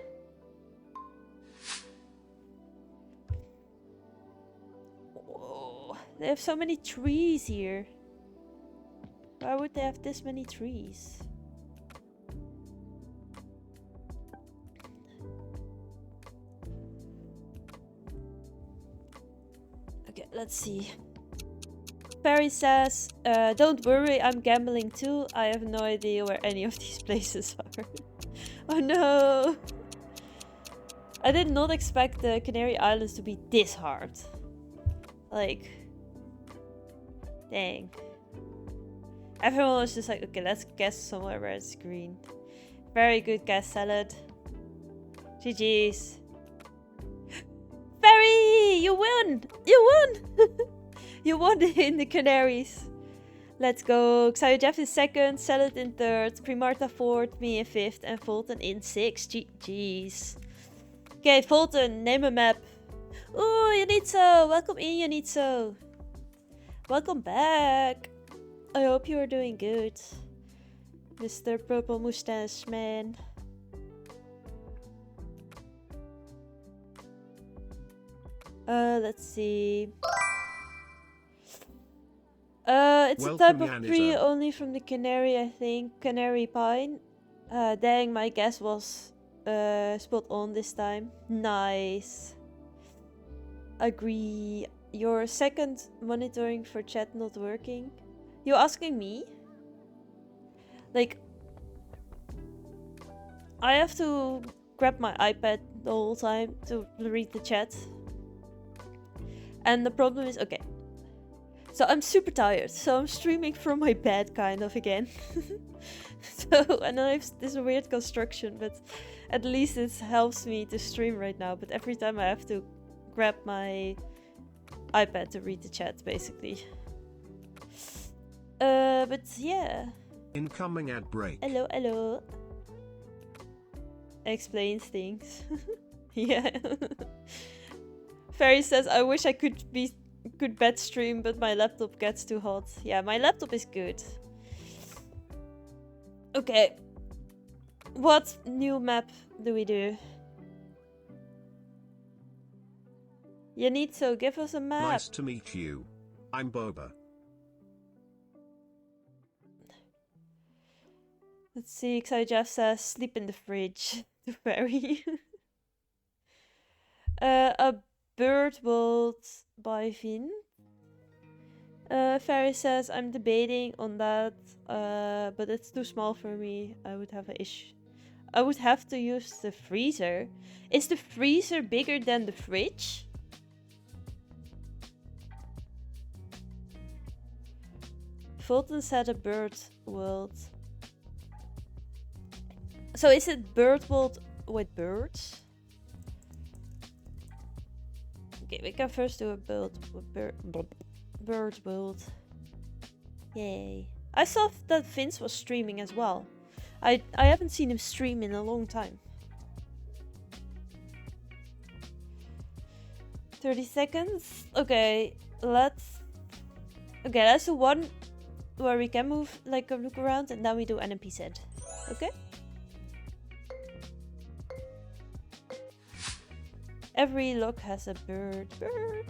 Whoa. They have so many trees here. Why would they have this many trees? Okay, let's see. Perry says, don't worry, I'm gambling too. I have no idea where any of these places are. Oh no! I did not expect the Canary Islands to be this hard. Like, dang. Everyone was just like, okay, let's guess somewhere where it's green. Very good guess, Salad. GG's. Ferry! You won! You won! You won in the Canaries. Let's go. Xayo Jeff is second, Salad in third, Primarta fourth, me in fifth, and Fulton in sixth. GG's. Okay, Fulton, name a map. Ooh, Yanitsu! Welcome in, Yanitsu. Welcome back. I hope you are doing good, Mr. Purple Mustache Man. Let's see. It's Welcome, a type of Yanisa. tree only from the Canary, I think. Canary pine. Dang, my guess was spot on this time. Nice. Agree. Your second monitoring for chat not working. You asking me? Like, I have to grab my iPad the whole time to read the chat. And the problem is, okay. So I'm super tired. So I'm streaming from my bed kind of again. So, and I have this weird construction, but at least it helps me to stream right now. But every time I have to grab my iPad to read the chat, basically. But yeah. Incoming ad break. Hello, hello. Explains things. Yeah. Fairy says, I wish I could bet stream, but my laptop gets too hot. Yeah, my laptop is good. Okay. What new map do we do? Yanitsu, give us a map. Nice to meet you. I'm Boba. Let's see, Xai Jeff says, sleep in the fridge. To Fairy. A bird world by Vin. Fairy says, I'm debating on that, but it's too small for me. I would have an issue. I would have to use the freezer. Is the freezer bigger than the fridge? Fulton said a bird world. So is it bird world with birds? Okay, we can first do a bird world. Yay. I saw that Vince was streaming as well. I haven't seen him stream in a long time. 30 seconds? Okay, let's do one where we can move, like a look around, and then we do NPZ. Okay? Every look has a bird. Bird.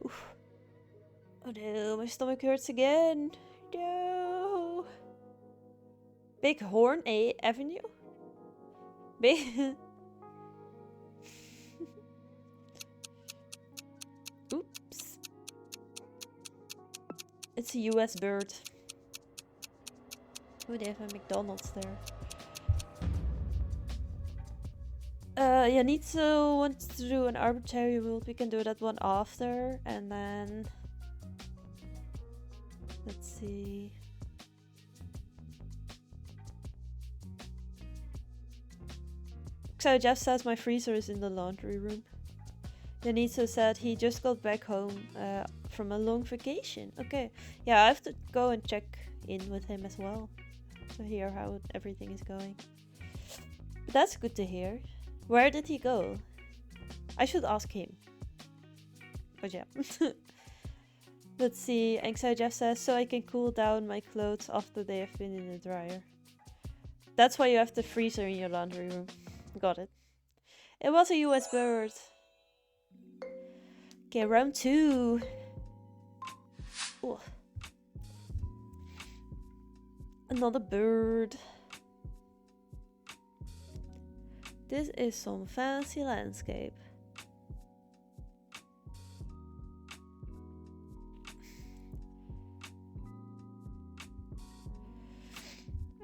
Oof. Oh no, my stomach hurts again. No. Big Horn Avenue? Big. Oops. It's a US bird. Oh, they have a McDonald's there. Yanitsu wants to do an arbitrary world. We can do that one after, and then let's see. So Jeff says my freezer is in the laundry room. Yanitsu said he just got back home from a long vacation. Okay, yeah, I have to go and check in with him as well to hear how everything is going. But that's good to hear. Where did he go? I should ask him. But yeah. Let's see. Anxiety Jeff says, so I can cool down my clothes after they have been in the dryer. That's why you have the freezer in your laundry room. Got it. It was a US bird. Okay, round 2. Ooh. Another bird. This is some fancy landscape.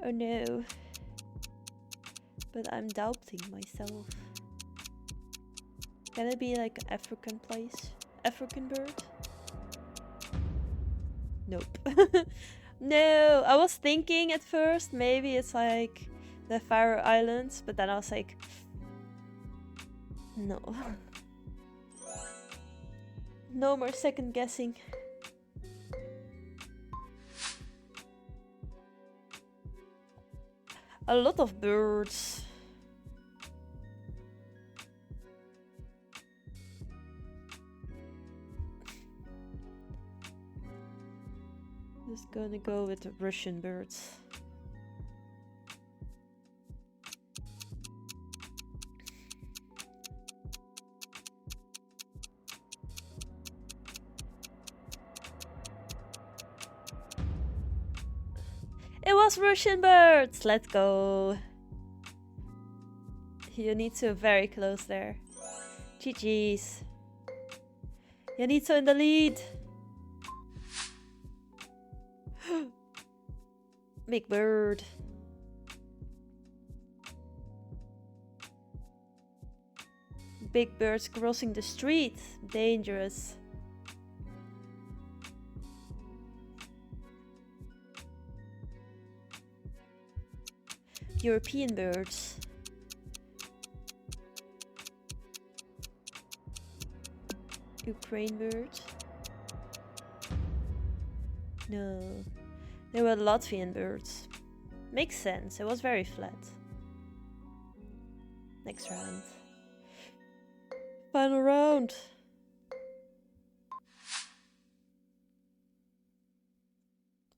Oh no. But I'm doubting myself. Can it be like an African place? African bird? Nope. No, I was thinking at first maybe it's like the Faroe Islands, but then I was like, no. No more second guessing. A lot of birds. Just gonna go with the Russian birds. It was Russian birds! Let's go! Yanitsu very close there. GG's. Yanitsu in the lead! Big bird. Big birds crossing the street. Dangerous. European birds. Ukraine birds. No. They were Latvian birds. Makes sense, it was very flat. Next round. Final round.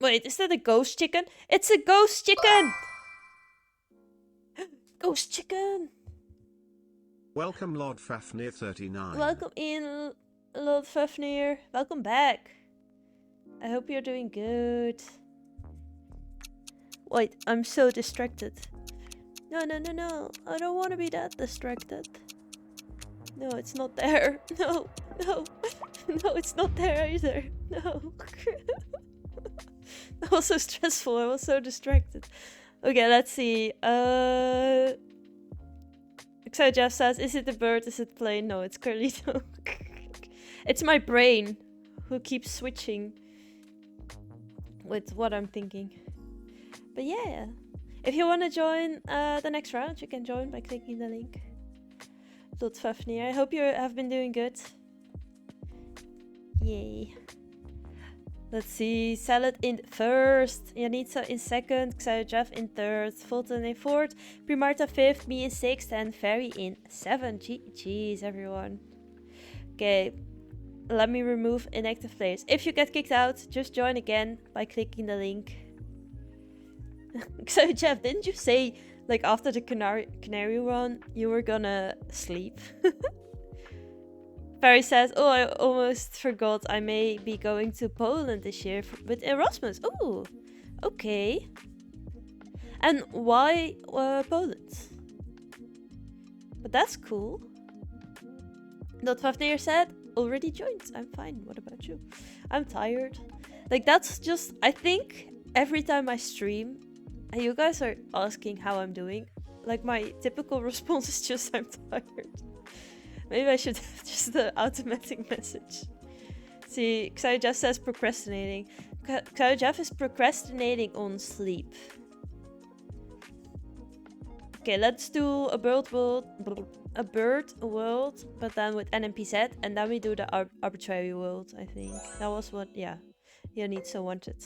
Wait, is that a ghost chicken? It's a ghost chicken! Ghost chicken! Welcome Lord Fafnir 39. Welcome in, Lord Fafnir. Welcome back. I hope you're doing good. Wait, I'm so distracted. No, no, no, no. I don't want to be that distracted. No, it's not there. No, no. No, it's not there either. No. That was so stressful. I was so distracted. Okay, let's see. Excited Jeff says, is it a bird? Is it plane? No, it's Carlito. It's my brain who keeps switching with what I'm thinking. But yeah, if you want to join the next round, you can join by clicking the link. Fafnir. I hope you have been doing good. Yay. Let's see. Salad in first. Janitza in second. Jeff in third. Fulton in fourth. Primarta fifth. Me in sixth. And Ferry in seventh. GG's, everyone. Okay. Let me remove inactive players. If you get kicked out, just join again by clicking the link. So Jeff, didn't you say like after the canary run you were gonna sleep? Barry says, oh, I almost forgot I may be going to Poland this year with Erasmus. Oh, okay. And why Poland? But that's cool. Fafnir said, already joined. I'm fine. What about you? I'm tired. Like, that's just, I think every time I stream, and you guys are asking how I'm doing, like my typical response is just, I'm tired. Maybe I should have just the automatic message. See, Xayo Jeff says procrastinating. Xayo Jeff is procrastinating on sleep. Okay, let's do a bird world, but then with NMPZ, and then we do the arbitrary world, I think. That was what, yeah, Janitza wanted.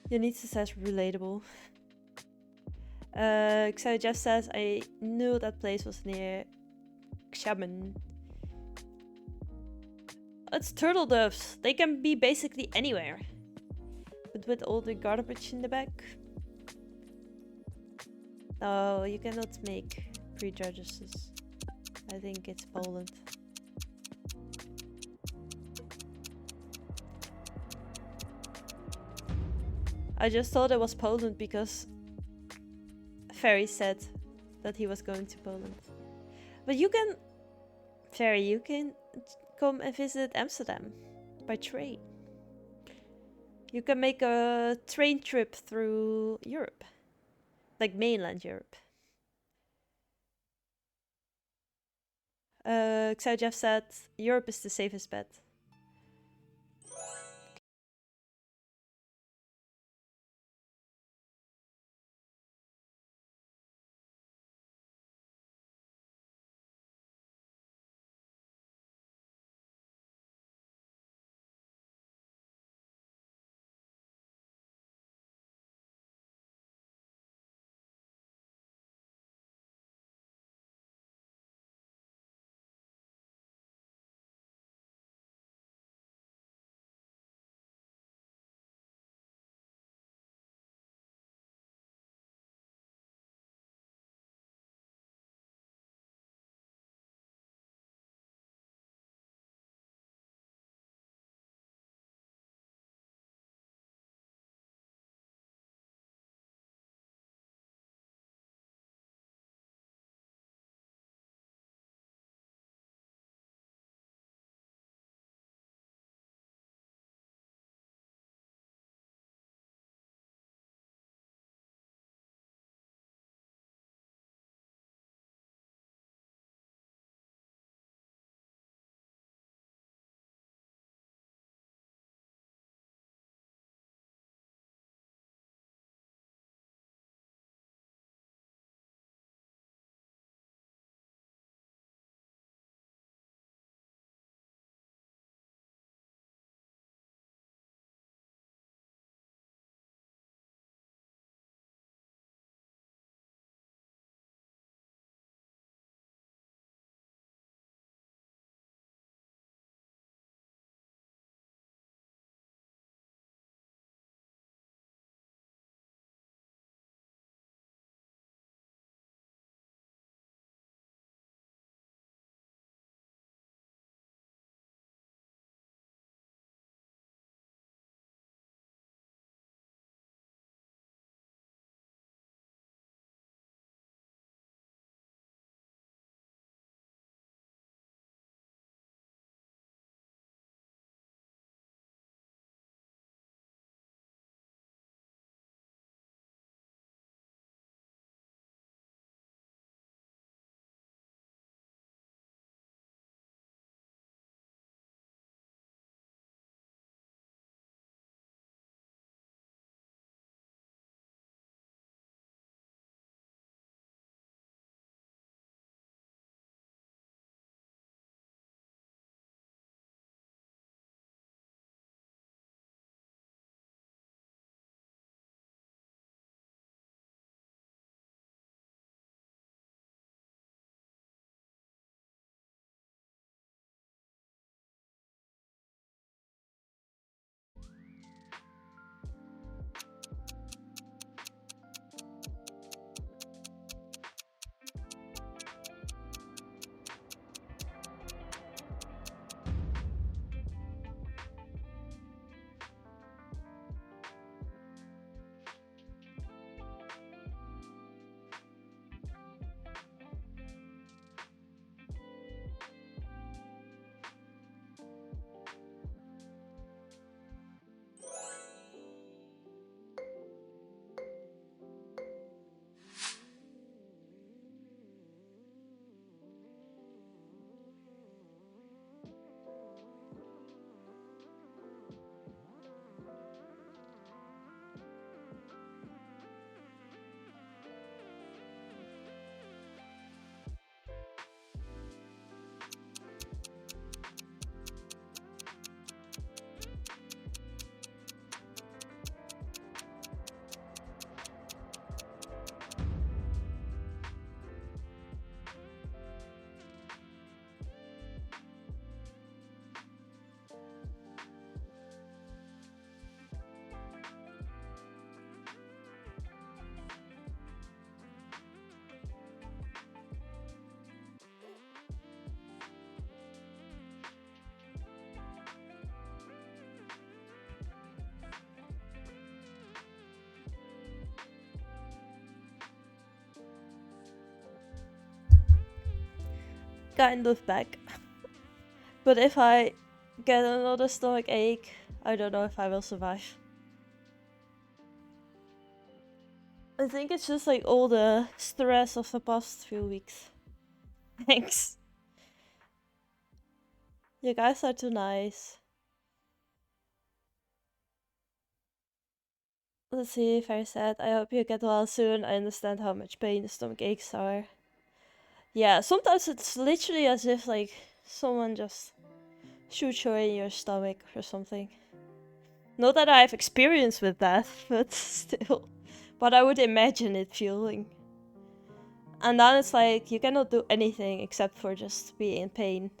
Janitza says relatable. Xayo Jeff says, I knew that place was near Shaman. It's turtle doves. They can be basically anywhere. But with all the garbage in the back. No, you cannot make prejudices. I think it's Poland. I just thought it was Poland because Ferry said that he was going to Poland. But you can... Ferry, you can come and visit Amsterdam by train. You can make a train trip through Europe. Like mainland Europe. Xiao Jeff said Europe is the safest bet. kind of back. But if I get another stomach ache, I don't know if I will survive. I think it's just like all the stress of the past few weeks. Thanks. You guys are too nice. Let's see, very sad. I hope you get well soon. I understand how much pain the stomach aches are. Yeah, sometimes it's literally as if like someone just shoots you in your stomach or something. Not that I have experience with that, but still. But I would imagine it feeling. And then it's like you cannot do anything except for just be in pain.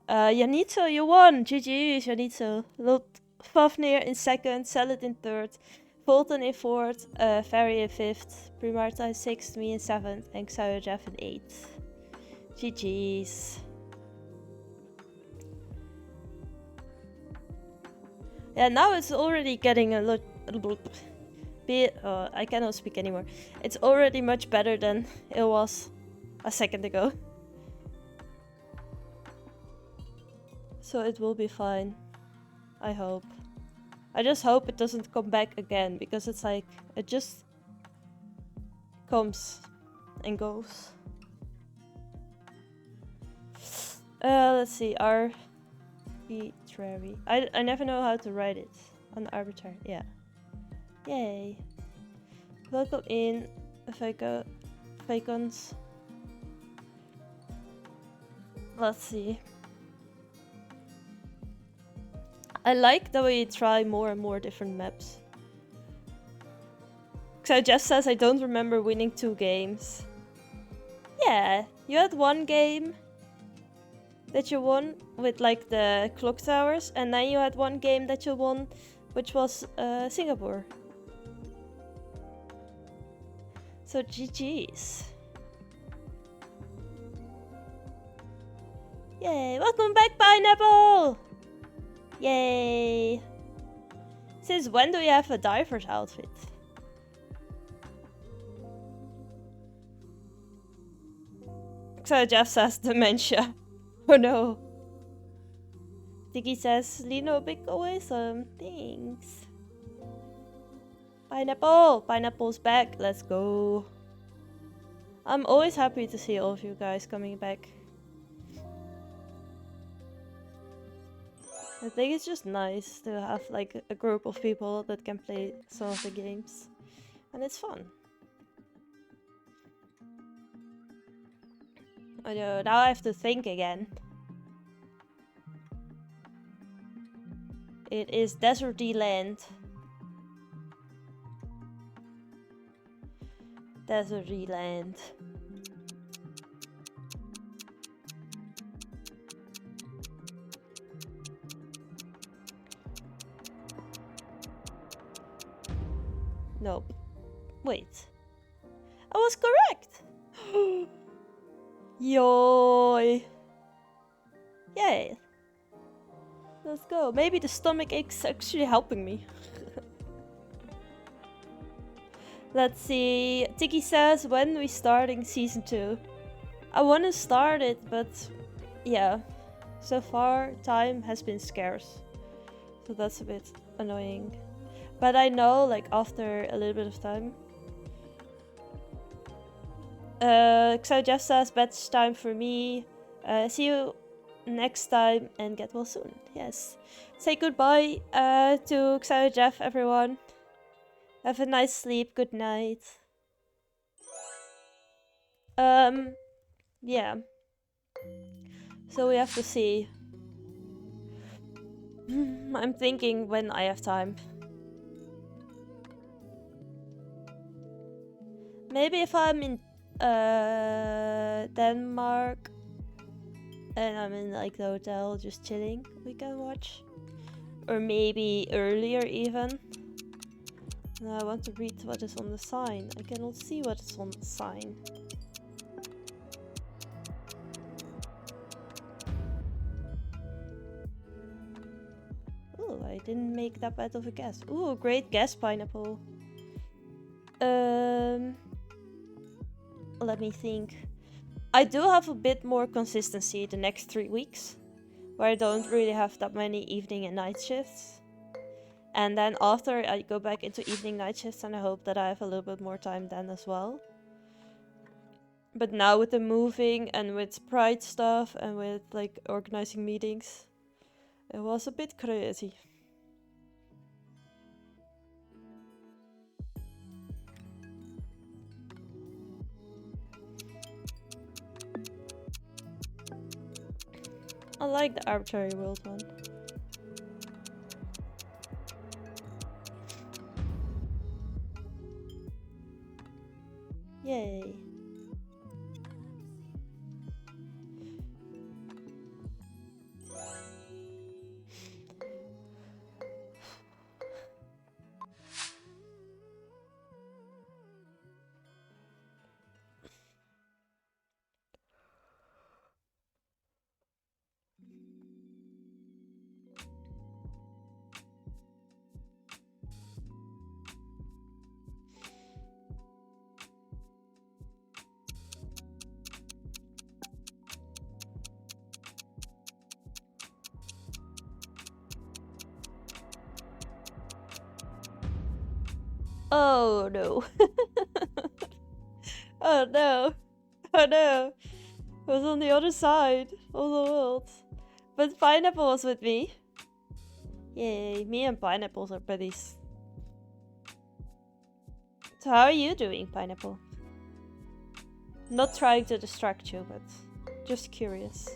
Janito, you won! GG's, Janito. Lot Fafnir in second, Salad in third, Fulton in fourth, Ferry in fifth, Primarta in sixth, me in seventh, and Xayo Jeff in eighth. GG's. Yeah, now it's already getting a little bit. I cannot speak anymore. It's already much better than it was a second ago. So it will be fine. I hope. I just hope it doesn't come back again, because it's like, it just comes and goes. Let's see, arbitrary. I never know how to write it. On arbitrary, yeah. Yay. Welcome in, Vacons. Let's see. I like that we try more and more different maps. So Jeff says I don't remember winning 2 games. Yeah, you had 1 game that you won with like the clock towers, and then you had 1 game that you won, which was Singapore. So GG's. Yay, welcome back, Pineapple! Yay! Since when do you have a diver's outfit? So Jeff says dementia. Oh no. Diggy says Lino big awesome. Thanks. Pineapple! Pineapple's back. Let's go. I'm always happy to see all of you guys coming back. I think it's just nice to have like a group of people that can play some of the games. And it's fun. I know, now I have to think again. It is deserty land. Deserty land. Nope. Wait. I was correct! Yoy! Yay! Let's go. Maybe the stomach ache's actually helping me. Let's see. Tiki says, when we starting season 2? I want to start it, but yeah. So far, time has been scarce. So that's a bit annoying. But I know, like, after a little bit of time. So Jeff says, batch time for me. See you next time and get well soon. Yes. Say goodbye to Xayo Jeff, everyone. Have a nice sleep. Good night. Yeah. So we have to see. I'm thinking when I have time. Maybe if I'm in Denmark and I'm in like the hotel just chilling, we can watch. Or maybe earlier even. No, I want to read what is on the sign. I cannot see what is on the sign. Oh, I didn't make that bad of a guess. Ooh, great guess, Pineapple. Let me think. I do have a bit more consistency the next 3 weeks, where I don't really have that many evening and night shifts. And then after I go back into evening night shifts, and I hope that I have a little bit more time then as well. But now with the moving and with Pride stuff and with like organizing meetings, it was a bit crazy. I like the arbitrary world one. Yay. Oh no. Oh no. Oh no. It was on the other side of the world. But Pineapple was with me. Yay, me and Pineapples are buddies. So how are you doing, Pineapple? Not trying to distract you, but just curious.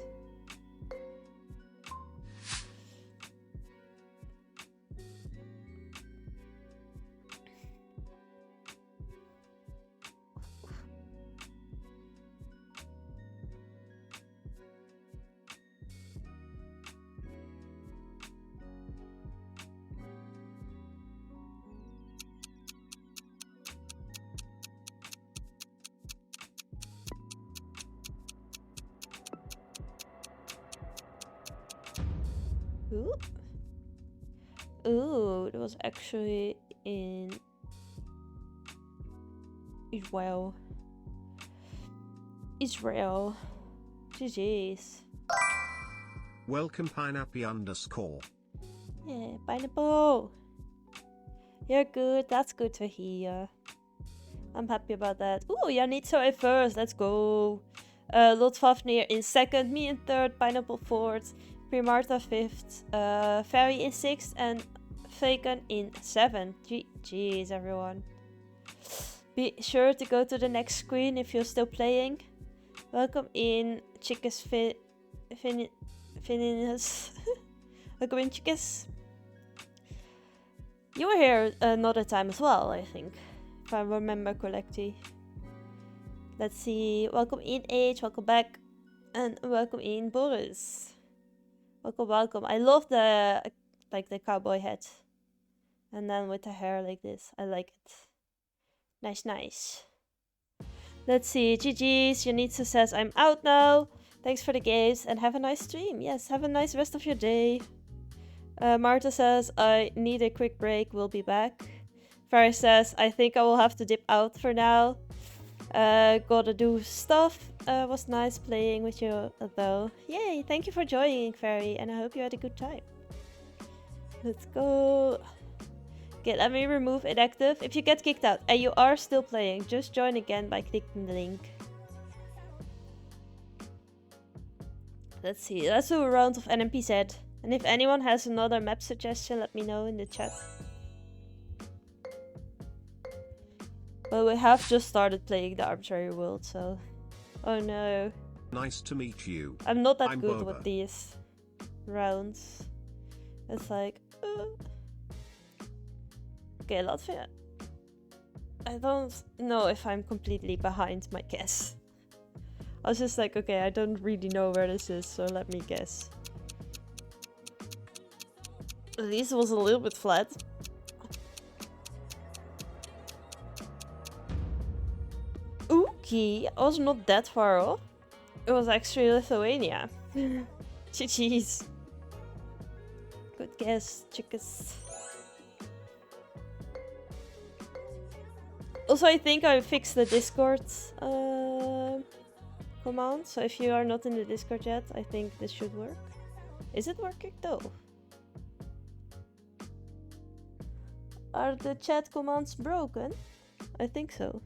Ooh. Ooh, it was actually in Israel. Israel. GG's. Welcome Pineapple_. Yeah, Pineapple. You're good. That's good to hear. I'm happy about that. Ooh, Janitzo in first. Let's go. Lotfafnir in second. Me in third. Pineapple fourth. Primarta fifth. Fairy in sixth. And Faken in seventh. GG's, everyone. Be sure to go to the next screen if you're still playing. Welcome in, Chickas Phineas. Welcome in, Chickas. You were here another time as well, I think, if I remember correctly. Let's see. Welcome in, H. Welcome back, and welcome in, Boris. Welcome, welcome. I love the the cowboy hat, and then with the hair like this. I like it. Nice, nice. Let's see. GG's. Janitsa says, I'm out now. Thanks for the games and have a nice stream. Yes, have a nice rest of your day. Marta says, I need a quick break. We'll be back. Farah says, I think I will have to dip out for now. Gotta do stuff. Was nice playing with you though. Yay, thank you for joining, Fairy, and I hope you had a good time. Let's go. Okay, let me remove inactive. If you get kicked out and you are still playing, just join again by clicking the link. Let's see, let's do a round of NMPZ. And if anyone has another map suggestion, let me know in the chat. Well, we have just started playing the arbitrary world, so... Oh no. Nice to meet you. I'm not that good Boba. with these rounds. It's like... Okay, Latvia. I don't know if I'm completely behind my guess. I was just like, okay, I don't really know where this is, so let me guess. At least it was a little bit flat. Okay, I was not that far off. It was actually Lithuania. GG's. Good guess, chickas. Also, I think I fixed the Discord command. So if you are not in the Discord yet, I think this should work. Is it working though? Are the chat commands broken? I think so.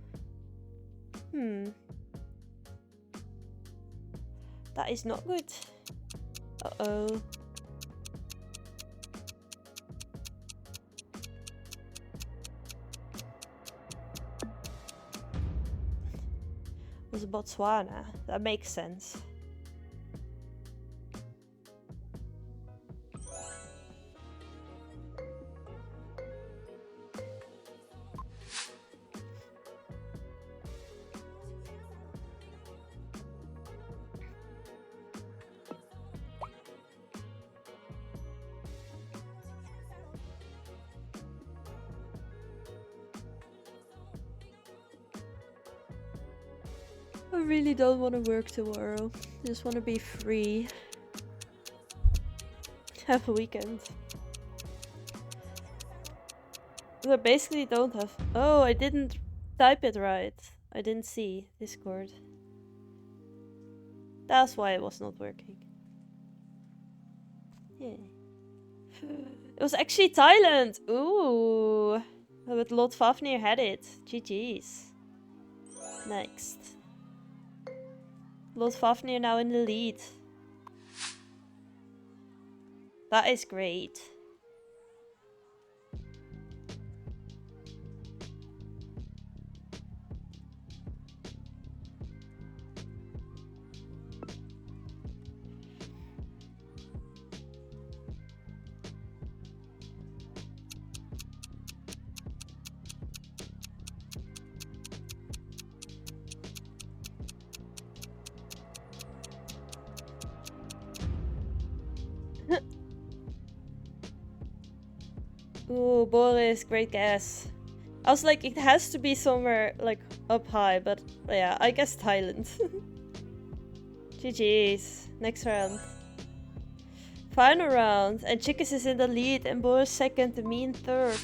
That is not good. Uh-oh. It was Botswana. That makes sense. I really don't want to work tomorrow. Just want to be free. Have a weekend. I basically don't have... Oh, I didn't type it right. I didn't see Discord. That's why it was not working. Yeah. It was actually Thailand! Ooh! But Lot Fafnir had it. GG's. Next. Lot Fafnir now in the lead. That is great. Ooh, Boris, great guess. I was like, it has to be somewhere like up high, but yeah, I guess Thailand. GG's. Next round. Final round, and Chickis is in the lead, and Boris second, and me in third.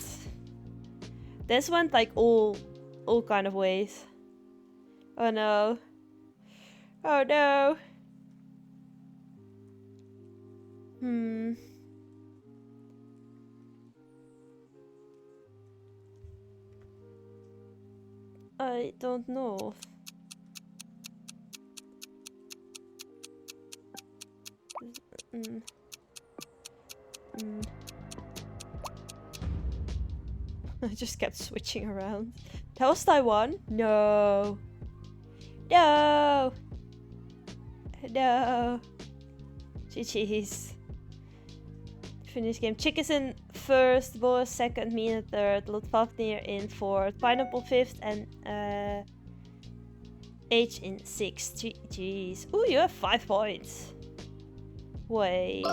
This went like all kind of ways. Oh no. Oh no. I don't know. I just kept switching around. That was Taiwan? No. No. No. GG's. Finish game. Chick is in first, Boris second, me in third, Lotfafnir in fourth, Pineapple fifth, and H in sixth. GG's. Ooh, you have 5 points. Wait.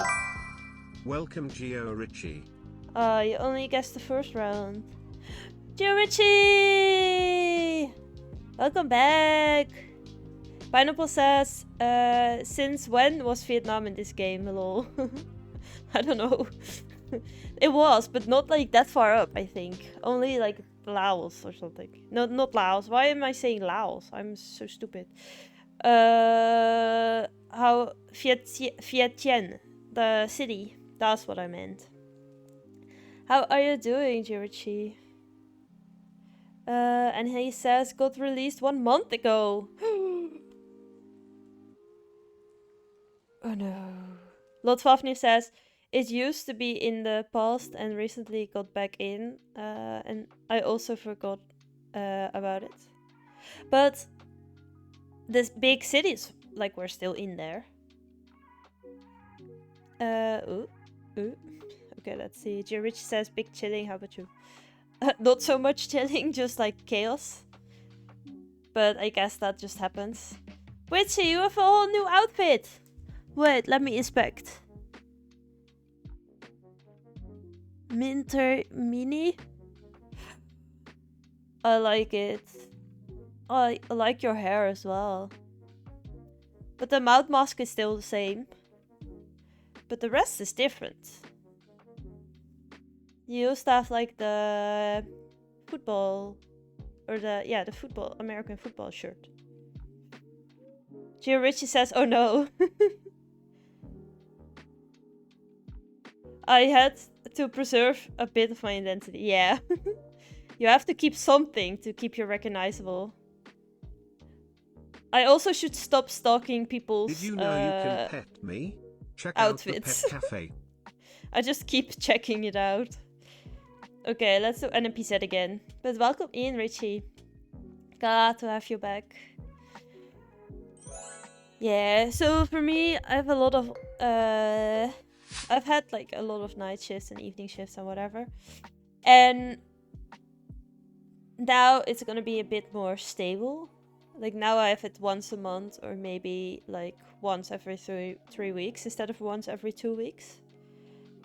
Welcome, Geo Richie. You only guessed the first round. Geo Richie! Welcome back! Pineapple says, since when was Vietnam in this game? Lol. I don't know. It was, but not like that far up, I think. Only like Laos or something. No, not Laos. Why am I saying Laos? I'm so stupid. How Viet Thanh, the city. That's what I meant. How are you doing, Jirichi? And he says got released 1 month ago. Oh no. Lotfafnir says it used to be in the past and recently got back in. And I also forgot about it. But this big cities, like, we're still in there. Okay, let's see. Jirich says big chilling. How about you? Not so much chilling, just like chaos. But I guess that just happens. Witchy, you have a whole new outfit! Wait, let me inspect. Minter Mini? I like it. I like your hair as well. But the mouth mask is still the same. But the rest is different. You used to have like the football, or the football, American football shirt. Gio Richie says, oh no. I had to preserve a bit of my identity. Yeah. You have to keep something to keep you recognizable. I also should stop stalking people's Did you know you can pet me? Check outfits. out the pet cafe. I just keep checking it out. Okay, let's do NMP set again. But welcome in, Richie. Glad to have you back. Yeah, so for me, I have a lot of... I've had like a lot of night shifts and evening shifts and whatever. And now it's gonna be a bit more stable. Like now I have it once a month or maybe like once every three weeks instead of once every 2 weeks.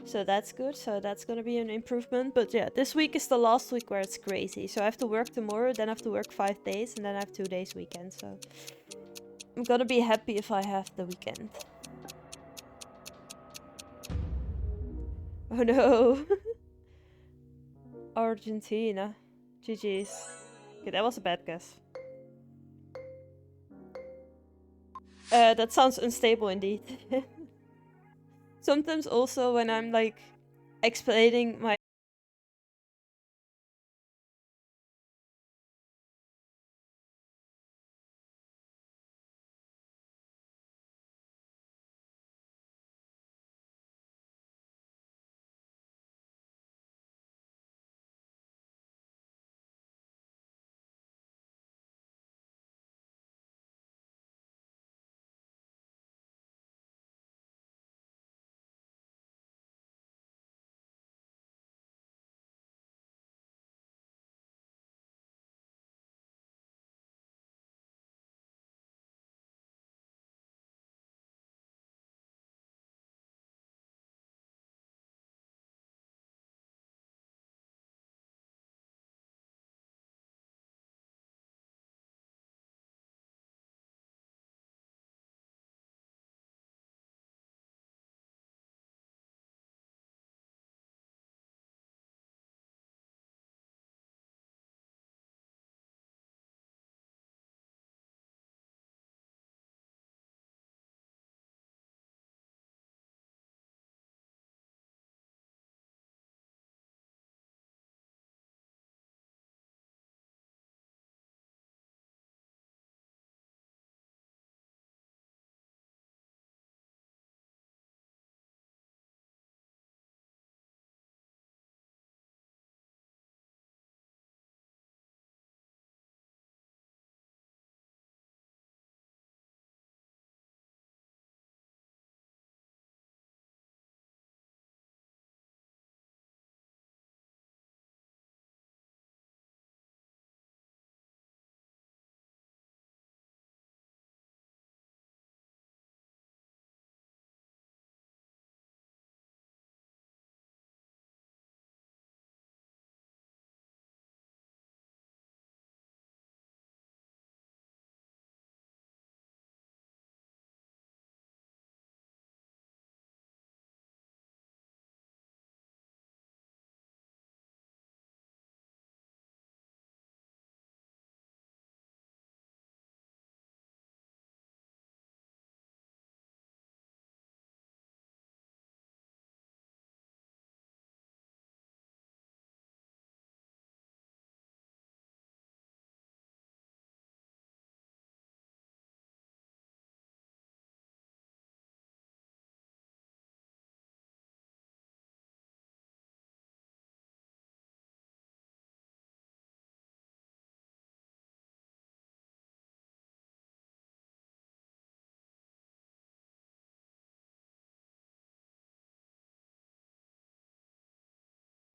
So that's good. So that's gonna be an improvement. But yeah, this week is the last week where it's crazy. So I have to work tomorrow, then I have to work 5 days, and then I have 2 days weekend. So I'm gonna be happy if I have the weekend. Oh no. Argentina. GG's. Okay, that was a bad guess. That sounds unstable indeed. Sometimes also when I'm like explaining my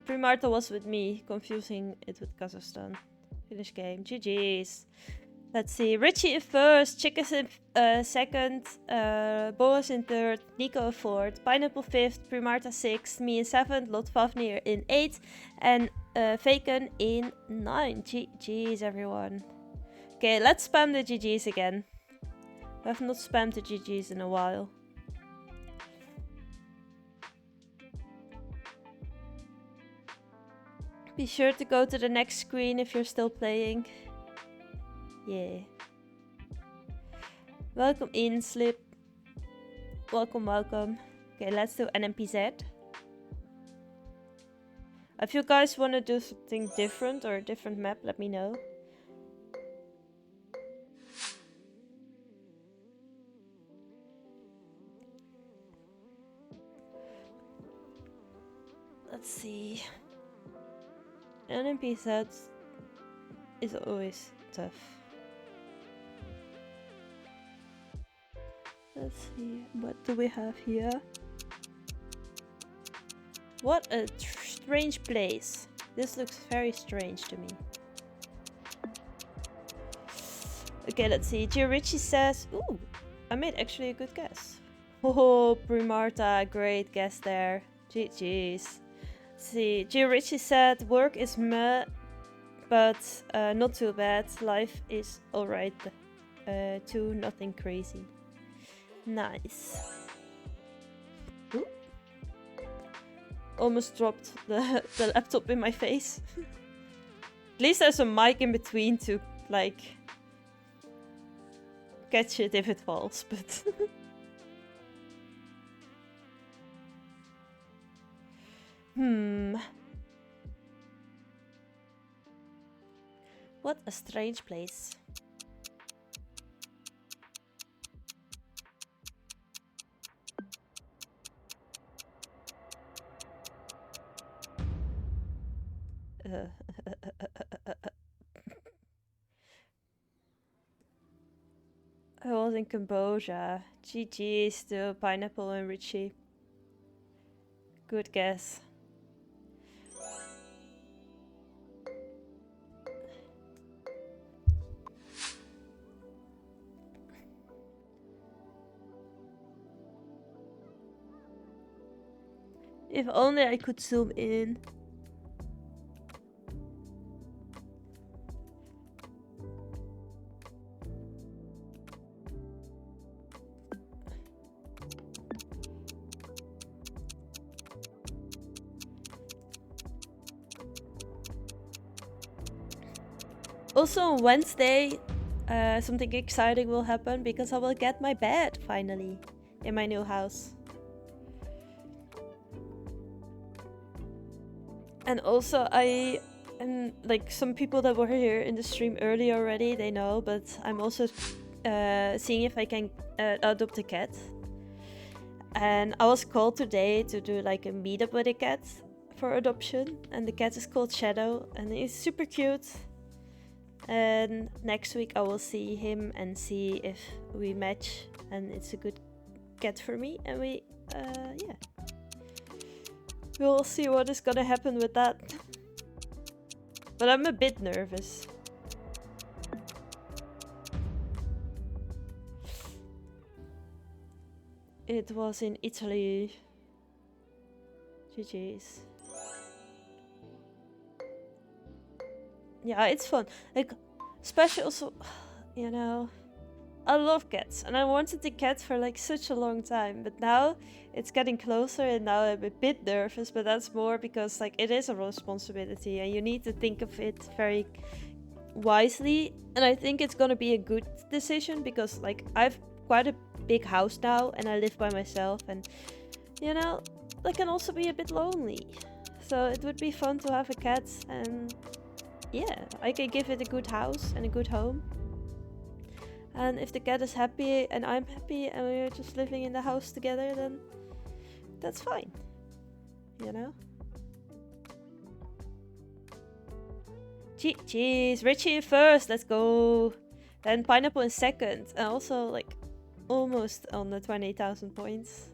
Primarta was with me, confusing it with Kazakhstan. Finish game. GG's. Let's see. Richie in first, Chickas in second, Boris in third, Nico in fourth, Pineapple fifth, Primarta sixth, me in seventh, Lotvafnir in eighth, and Faken in 9. GG's everyone. Okay, let's spam the GG's again. I have not spammed the GG's in a while. Be sure to go to the next screen if you're still playing. Yeah. Welcome in, Slip. Welcome, welcome. Okay, let's do NMPZ. If you guys want to do something different or a different map, let me know. Let's see. NMPZ is always tough. Let's see, what do we have here? What a strange place. This looks very strange to me. Okay, let's see. Gio Richie says, ooh, I made actually a good guess. Oh, Primarta, great guess there. GG's. See, Gio Richie said, work is meh, but not too bad. Life is alright too, nothing crazy. Nice. Ooh. Almost dropped the laptop in my face. At least there's a mic in between to, like, catch it if it falls, but... What a strange place. I was in Cambodia. GG's to Pineapple and Richie. Good guess. If only I could zoom in. Also on Wednesday, something exciting will happen because I will get my bed finally in my new house. And also I am, like, some people that were here in the stream early already, they know, but I'm also seeing if I can adopt a cat. And I was called today to do like a meetup with a cat for adoption, and the cat is called Shadow and he's super cute. And next week I will see him and see if we match and it's a good cat for me, and we yeah, we'll see what is gonna happen with that. But I'm a bit nervous. It was in Italy. GG's. Yeah, it's fun. Like, especially also, you know, I love cats and I wanted the cat for like such a long time, but now it's getting closer and now I'm a bit nervous, but that's more because like it is a responsibility and you need to think of it very wisely. And I think it's gonna be a good decision because like I've quite a big house now and I live by myself, and you know, I can also be a bit lonely. So it would be fun to have a cat, and yeah, I can give it a good house and a good home. And if the cat is happy and I'm happy and we're just living in the house together, then that's fine. You know? Cheese, Richie in first, let's go. Then Pineapple in second, and also like almost on the 20,000 points.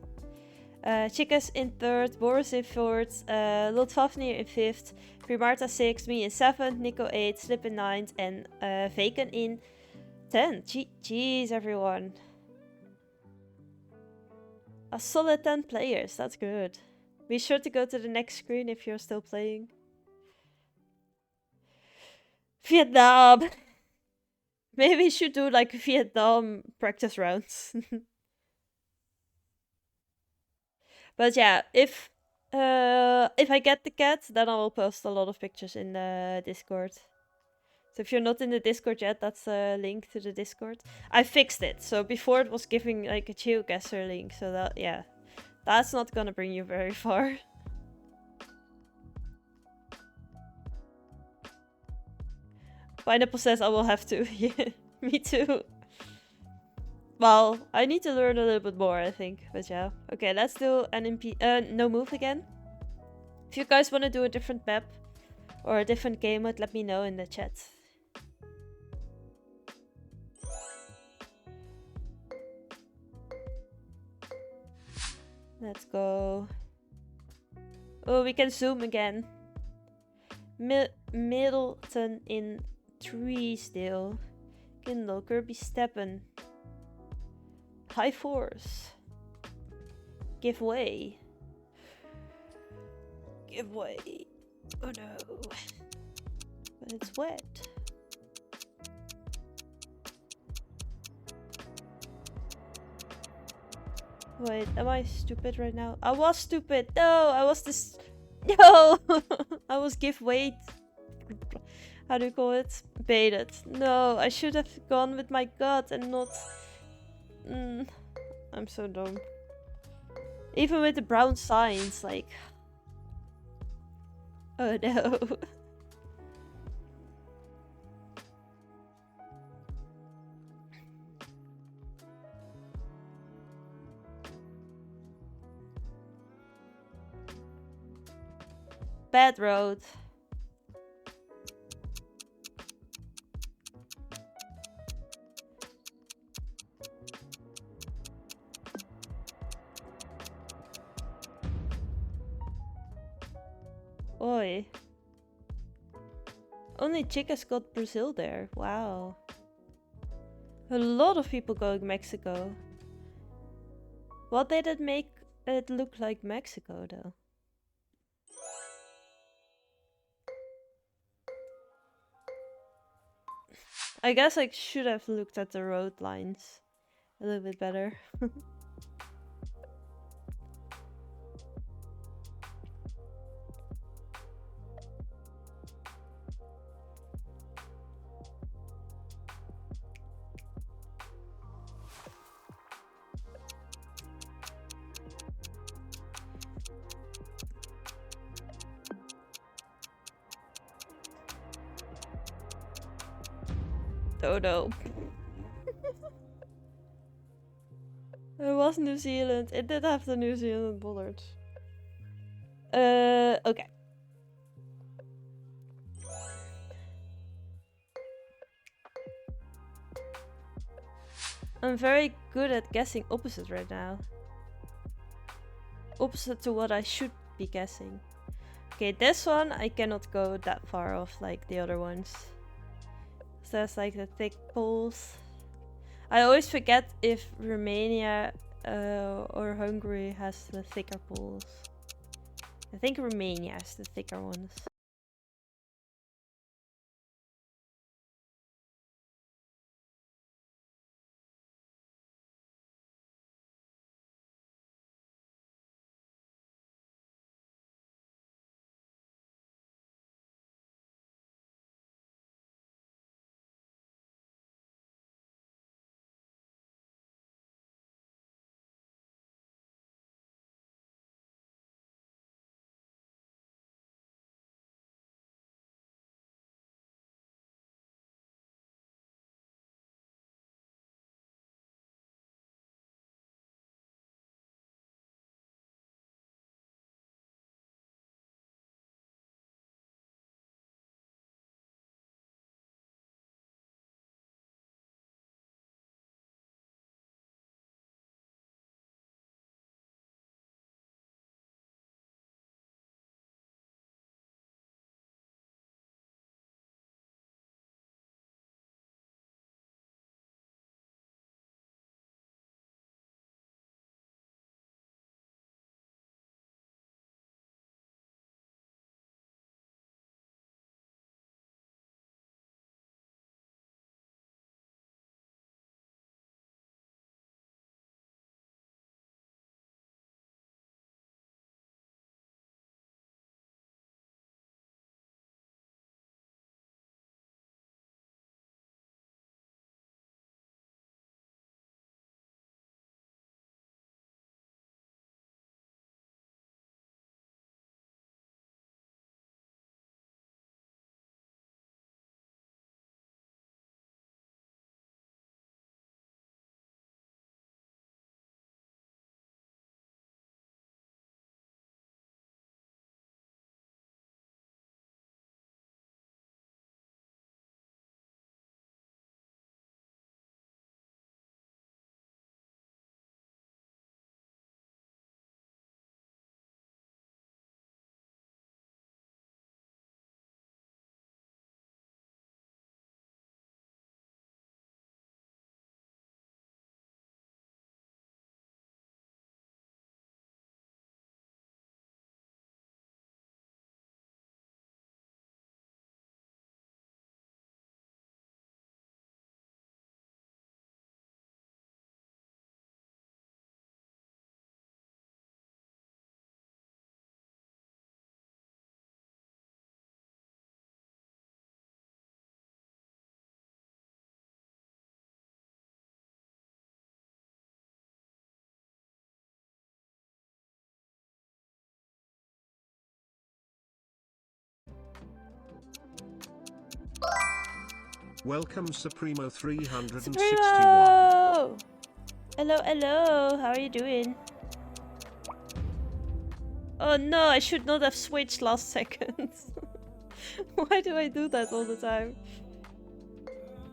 Chicas in third, Boris in fourth, Lotvafnir in fifth, Primarta 6, me in 7th, Nico 8, Slip in 9th, and Vaken in 10. GG's everyone. A solid 10 players, that's good. Be sure to go to the next screen if you're still playing. Vietnam! Maybe we should do like Vietnam practice rounds. But yeah, if I get the cat, then I will post a lot of pictures in the Discord. So if you're not in the Discord yet, that's a link to the Discord. I fixed it. So before it was giving like a GeoGuessr link. So that, yeah, that's not gonna bring you very far. Pineapple says I will have to. Yeah, me too. Well, I need to learn a little bit more, I think. But yeah. Okay, let's do NMP. No move again. If you guys want to do a different map or a different game mode, let me know in the chat. Let's go. Oh, we can zoom again. Middleton in Treesdale. Kindle, Kirby Steppen. High Force. Give way. Give way. Oh no. But it's wet. Wait, am I stupid right now? I was stupid. No, I was this. No, I was give way. How do you call it? Baited. No, I should have gone with my gut and not. I'm so dumb. Even with the brown signs, like. Oh no. Bad road. Oi. Only Chicas got Brazil there. Wow. A lot of people going Mexico. What did it make it look like Mexico though? I guess I should have looked at the road lines a little bit better. Oh no. It was New Zealand. It did have the New Zealand bollards. Okay. I'm very good at guessing opposite right now. Opposite to what I should be guessing. Okay, this one I cannot go that far off like the other ones. So there's like the thick poles. I always forget if Romania or Hungary has the thicker poles. I think Romania has the thicker ones. Welcome Supremo 361. Supremo! Hello, hello. How are you doing? Oh no, I should not have switched last second. Why do I do that all the time?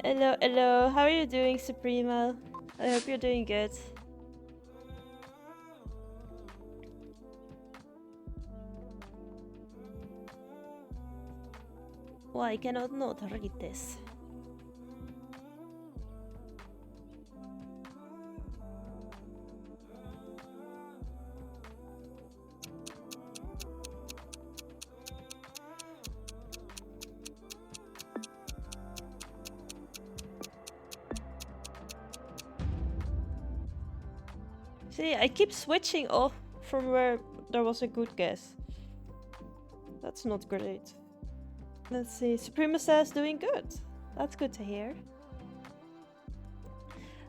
Hello, hello. How are you doing, Supremo? I hope you're doing good. Why cannot not read this? See, I keep switching off from where there was a good guess. That's not great. Let's see, Suprema says doing good. That's good to hear.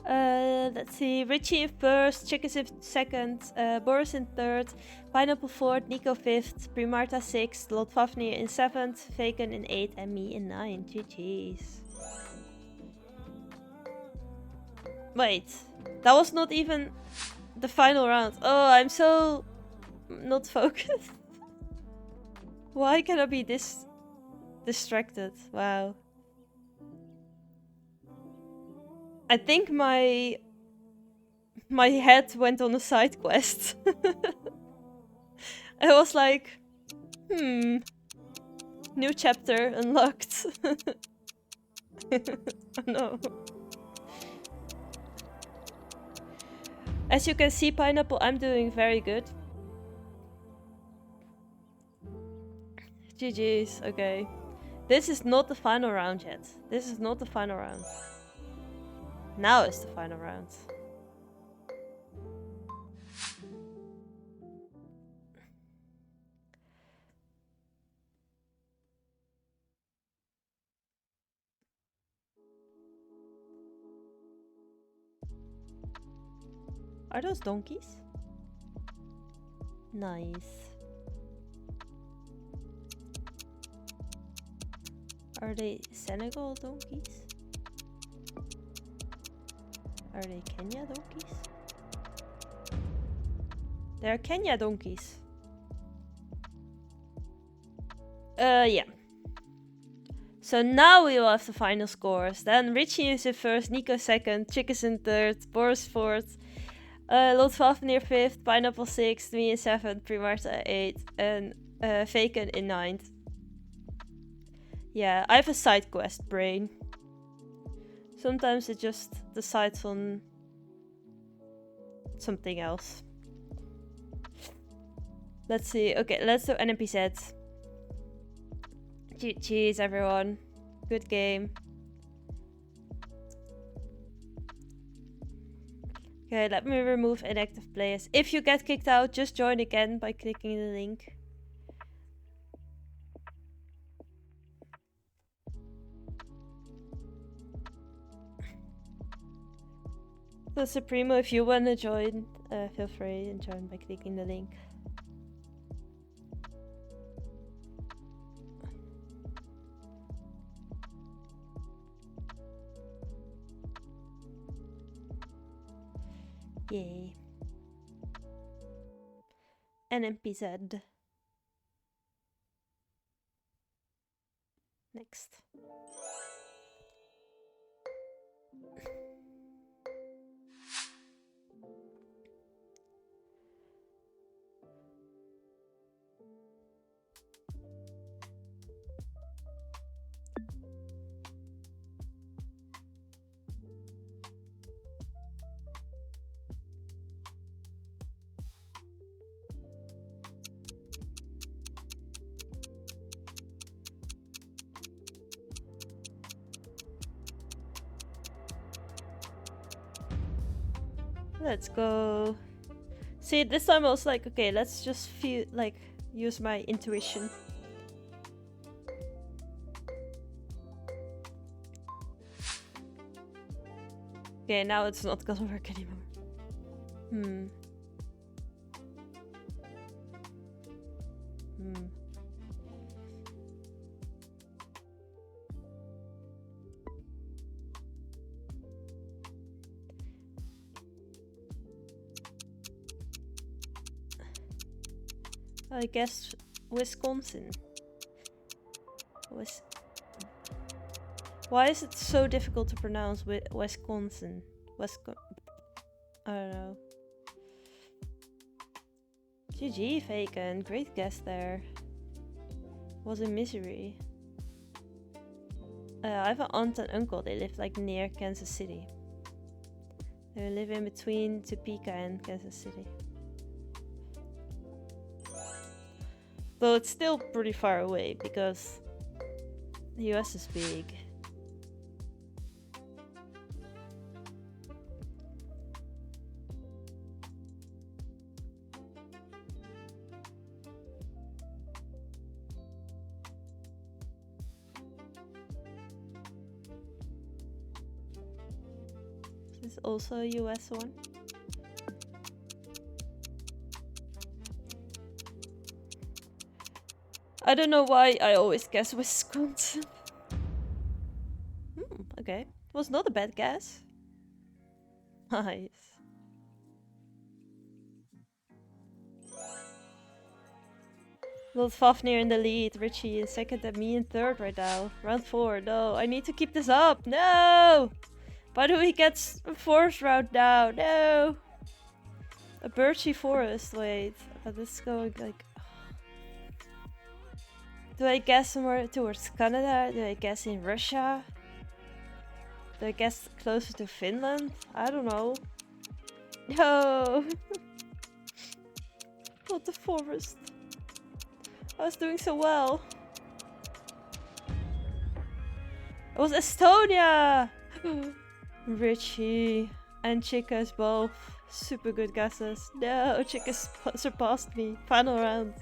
Let's see, Richie in first, Chickens in second, Boris in third, Pineapple fourth, Nico fifth, Primarta sixth, Lot Fafnir in seventh, Faken in eighth, and me in ninth. GG's. Wait, that was not even the final round. Oh, I'm so not focused. Why can I be this distracted? Wow. I think my head went on a side quest. I was like, new chapter unlocked. Oh, no. As you can see, Pineapple, I'm doing very good. GG's, okay. This is not the final round yet. This is not the final round. Now is the final round. Are those donkeys? Nice. Are they Senegal donkeys? Are they Kenya donkeys? They're Kenya donkeys. Yeah. So now we will have the final scores. Then Richie is in first, Nico second, Chick is in third, Boris fourth, Lot Fafnir fifth, Pineapple sixth, me in seventh, Primarta eighth, and Faken in ninth. Yeah, I have a side quest brain. Sometimes it just decides on something else. Let's see. Okay, let's do NPZ. GG's everyone. Good game. Okay, let me remove inactive players. If you get kicked out, just join again by clicking the link. So Supremo, if you wanna join, feel free and join by clicking the link. Yay. NPZ. Next. Let's go. See, this time I was like, okay, let's just feel like use my intuition. Okay, now it's not gonna work anymore. I guess Wisconsin. Why is it so difficult to pronounce Wisconsin? I don't know. GG, Faken. Great guess there. Was in misery. I have an aunt and uncle. They live like near Kansas City. They live in between Topeka and Kansas City. Though it's still pretty far away because the US is big. This is also a US one. I don't know why I always guess Wisconsin. Okay. Was not a bad guess. Nice. Lord Fafnir in the lead, Richie in second and me in third right now. Round 4, no, I need to keep this up, no! Why do we get fourth round now, no! A birchy forest, wait, this is going like... Do I guess somewhere towards Canada? Do I guess in Russia? Do I guess closer to Finland? I don't know. No! Not the forest. I was doing so well. It was Estonia! Richie and Chicas both. Super good guesses. No, Chicas surpassed me. Final round.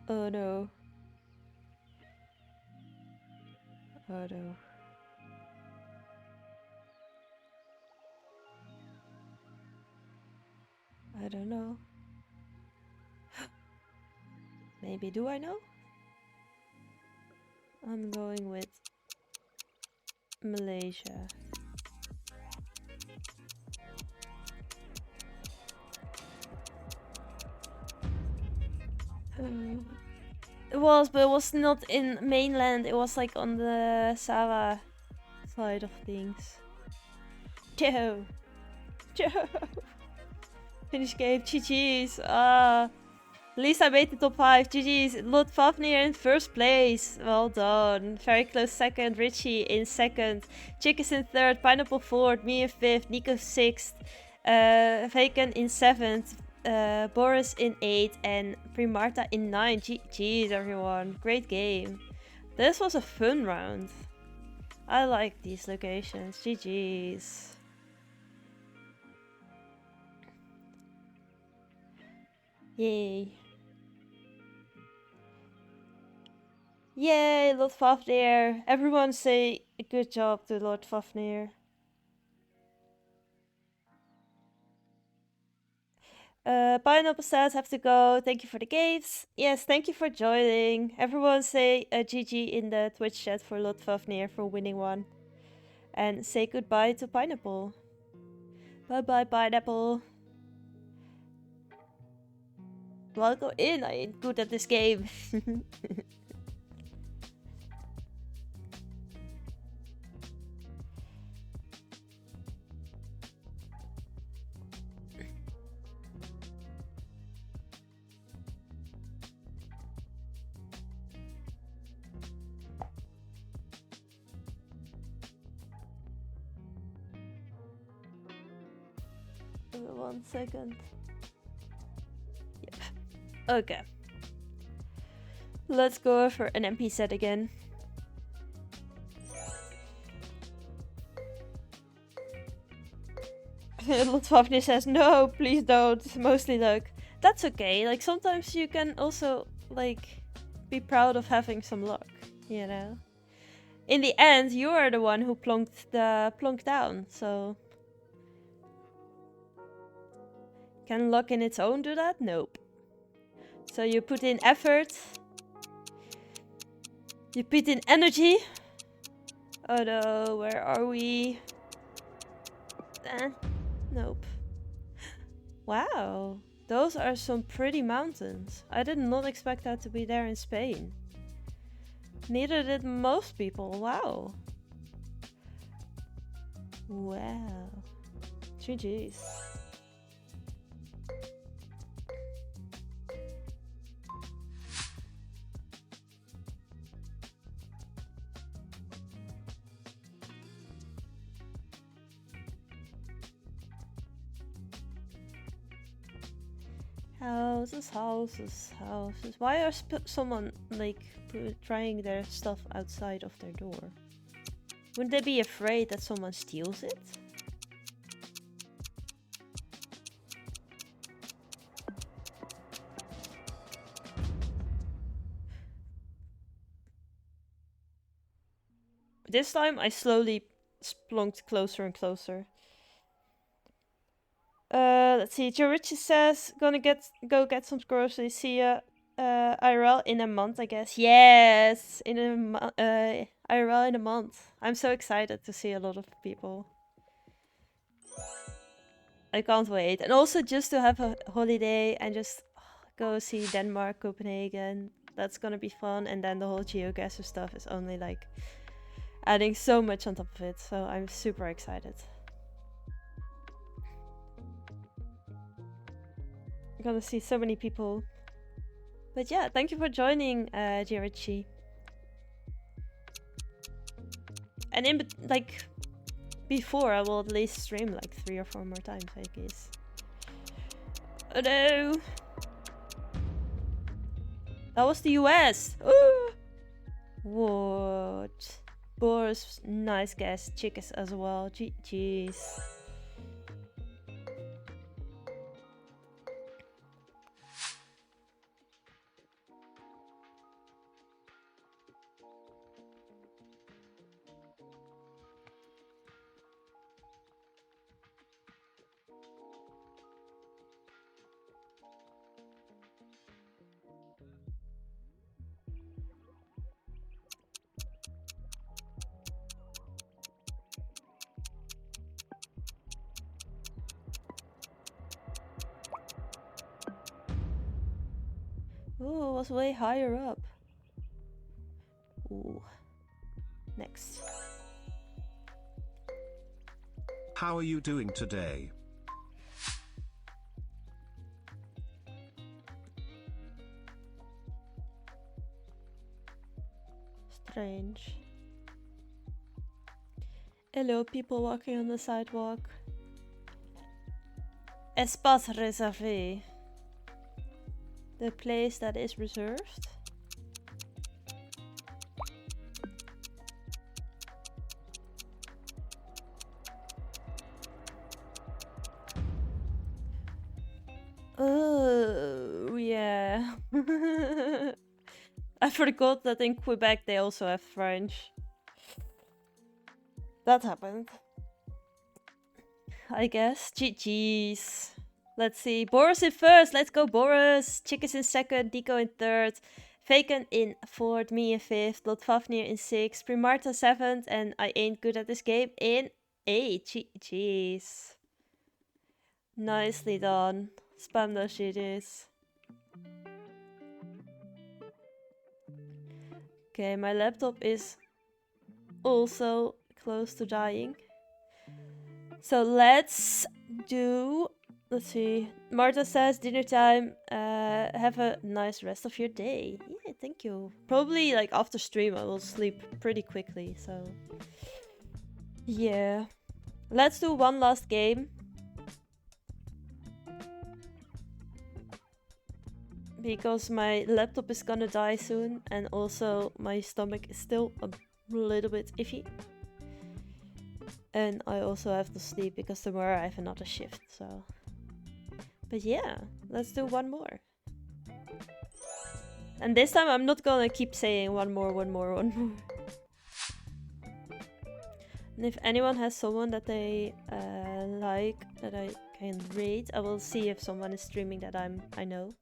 Oh no. Oh no. I don't know. Maybe do I know? I'm going with Malaysia. It was, but it was not in mainland. It was like on the Sabah side of things. Joe! Joe! Finish game, GG's. At least I made the top 5. GG's. Lord Fafnir in first place. Well done. Very close second. Richie in second. Chickens in third. Pineapple fourth. Me in fifth. Nico sixth. Vaken in seventh. Boris in 8th. And Primarta in 9th. GG's everyone. Great game. This was a fun round. I like these locations. GG's. Yay. Yay, Lord Fafnir. Everyone say a good job to Lord Fafnir. Pineapple says have to go. Thank you for the gates. Yes, thank you for joining. Everyone say a GG in the Twitch chat for Lord Fafnir for winning one. And say goodbye to Pineapple. Bye bye, Pineapple. Welcome in. I ain't good at this game. One second. Yep. Okay. Let's go for an MP set again. Lotvavni says, no, please don't. It's mostly luck. That's okay. Like, sometimes you can also, like, be proud of having some luck, you know? In the end, you are the one who plonked down, so... Can luck in its own do that? Nope. So you put in effort. You put in energy. Oh no, where are we? Nope. Wow, those are some pretty mountains. I did not expect that to be there in Spain. Neither did most people. Wow. Wow. GG's. Houses, houses, houses. Why are someone like trying their stuff outside of their door? Wouldn't they be afraid that someone steals it? This time I slowly splunked closer and closer. Let's see. Joe Richie says, gonna go get some groceries. See ya. IRL in a month, I guess. Yes, in a IRL in a month. I'm so excited to see a lot of people. I can't wait. And also just to have a holiday and just go see Denmark, Copenhagen. That's gonna be fun. And then the whole GeoGuessr stuff is only like adding so much on top of it. So I'm super excited. I'm gonna see so many people. But yeah, thank you for joining, Jirichi. And in like before, I will at least stream like 3 or 4 more times, I guess. Oh no! That was the US. Ooh. What? Boris, nice guess. Chickas as well. Jeez. Ooh, it was way higher up. Ooh. Next. How are you doing today? Strange. Hello, people walking on the sidewalk. Espace réservé. The place that is reserved. Oh, yeah. I forgot that in Quebec they also have French. That happened. I guess. GG's. Let's see. Boris in first. Let's go, Boris. Chick is in second. Dico in third. Faken in fourth. Me in fifth. Lotvafnir in sixth. Primarta seventh. And I ain't good at this game in eighth. GG's. Nicely done. Spam those GG's. Okay, my laptop is also close to dying. So let's do... Let's see. Marta says dinner time. Have a nice rest of your day. Yeah, thank you. Probably like after stream I will sleep pretty quickly, so... Yeah. Let's do one last game. Because my laptop is gonna die soon, and also my stomach is still a little bit iffy. And I also have to sleep because tomorrow I have another shift, so... But yeah, let's do one more. And this time I'm not gonna keep saying one more. And if anyone has someone that they like, that I can rate, I will see if someone is streaming that I know.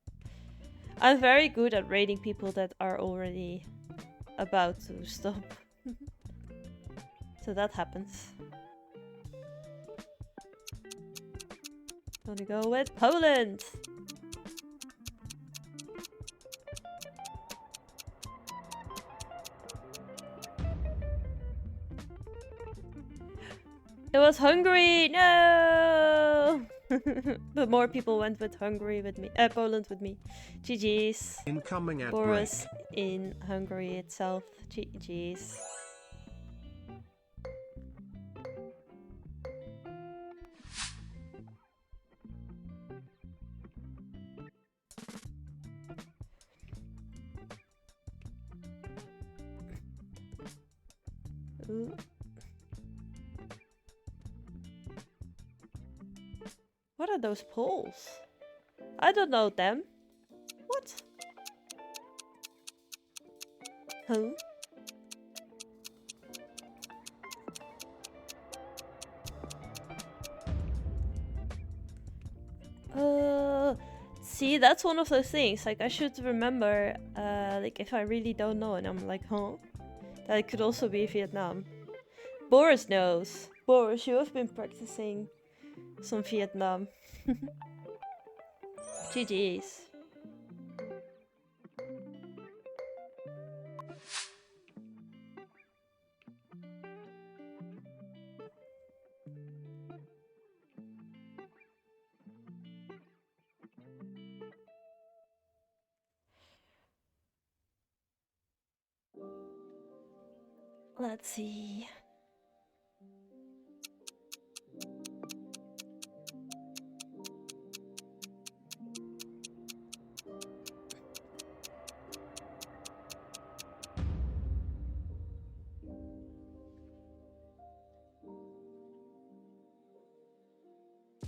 I'm very good at rating people that are already about to stop. So that happens. Gonna go with Poland. It was Hungary! No! But more people went with Hungary with me. Poland with me. GG's. Incoming at Boris in Hungary itself. GG's. Ooh. What are those poles? I don't know them. What? Huh? See, that's one of those things. Like, I should remember, like, if I really don't know and I'm like, huh? That it could also be Vietnam. Boris knows. Boris, you have been practicing some Vietnam. GG's. Let's see.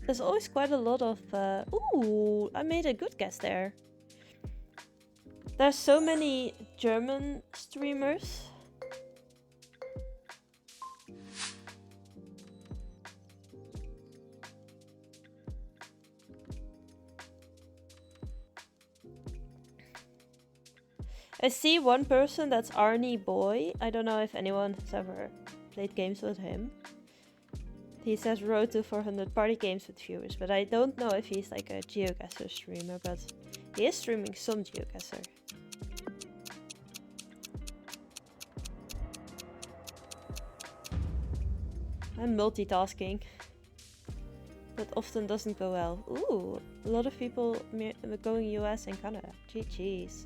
There's always quite a lot of... Ooh, I made a good guess there. There's so many German streamers. I see one person, that's Arnie Boy. I don't know if anyone has ever played games with him. He says road to 400 party games with viewers, but I don't know if he's like a GeoGuessr streamer, but he is streaming some GeoGuessr. I'm multitasking. That often doesn't go well. Ooh, a lot of people going US and Canada. GG's.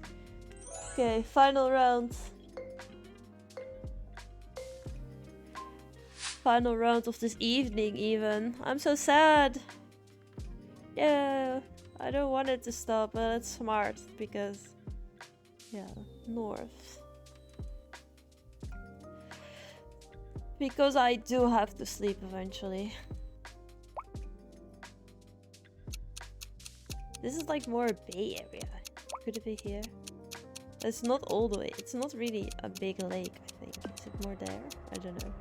Okay, final round. Final round of this evening even. I'm so sad. Yeah, I don't want it to stop, but it's smart because... yeah, north. Because I do have to sleep eventually. This is like more a Bay Area. Could it be here? It's not all the way. It's not really a big lake, I think. Is it more there? I don't know.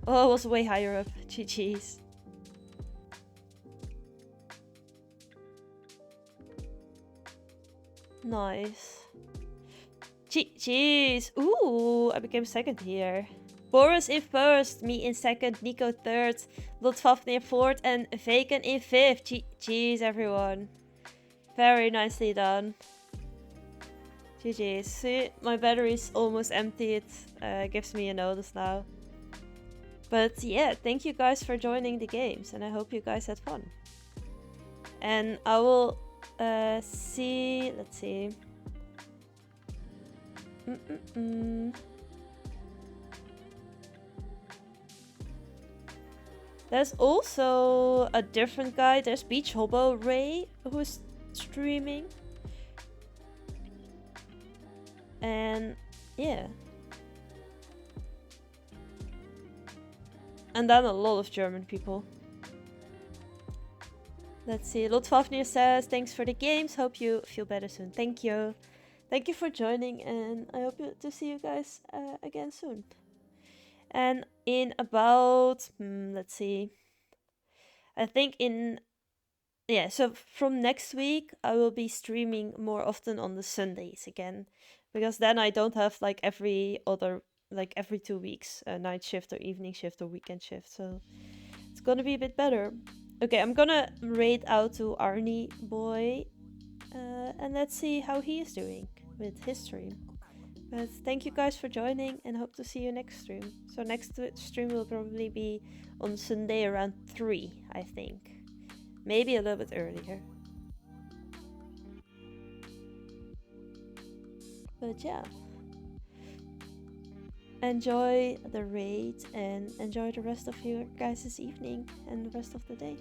Oh, it was way higher up. GG's. Nice. GG's. Ooh, I became second here. Boris in first, me in second, Nico third, Lotvafnir fourth, and Vaken in fifth. GG's, everyone. Very nicely done. GG's. See, my battery's almost empty. It gives me a notice now. But yeah, thank you guys for joining the games, and I hope you guys had fun. And I will see... let's see. There's also a different guy. There's Beach Hobo Ray, who's streaming. And yeah. And then a lot of German people. Let's see. Lotvafnir says, thanks for the games. Hope you feel better soon. Thank you. Thank you for joining, and I hope to see you guys again soon. And in about, let's see. I think in, yeah, so from next week, I will be streaming more often on the Sundays again. Because then I don't have like every 2 weeks, a night shift or evening shift or weekend shift. So it's gonna be a bit better. Okay, I'm gonna raid out to Arnie boy, and let's see how he is doing with his stream. But thank you guys for joining, and hope to see you next stream. So next stream will probably be on Sunday around 3, I think. Maybe a little bit earlier. But yeah. Enjoy the raid and enjoy the rest of your guys' evening and the rest of the day.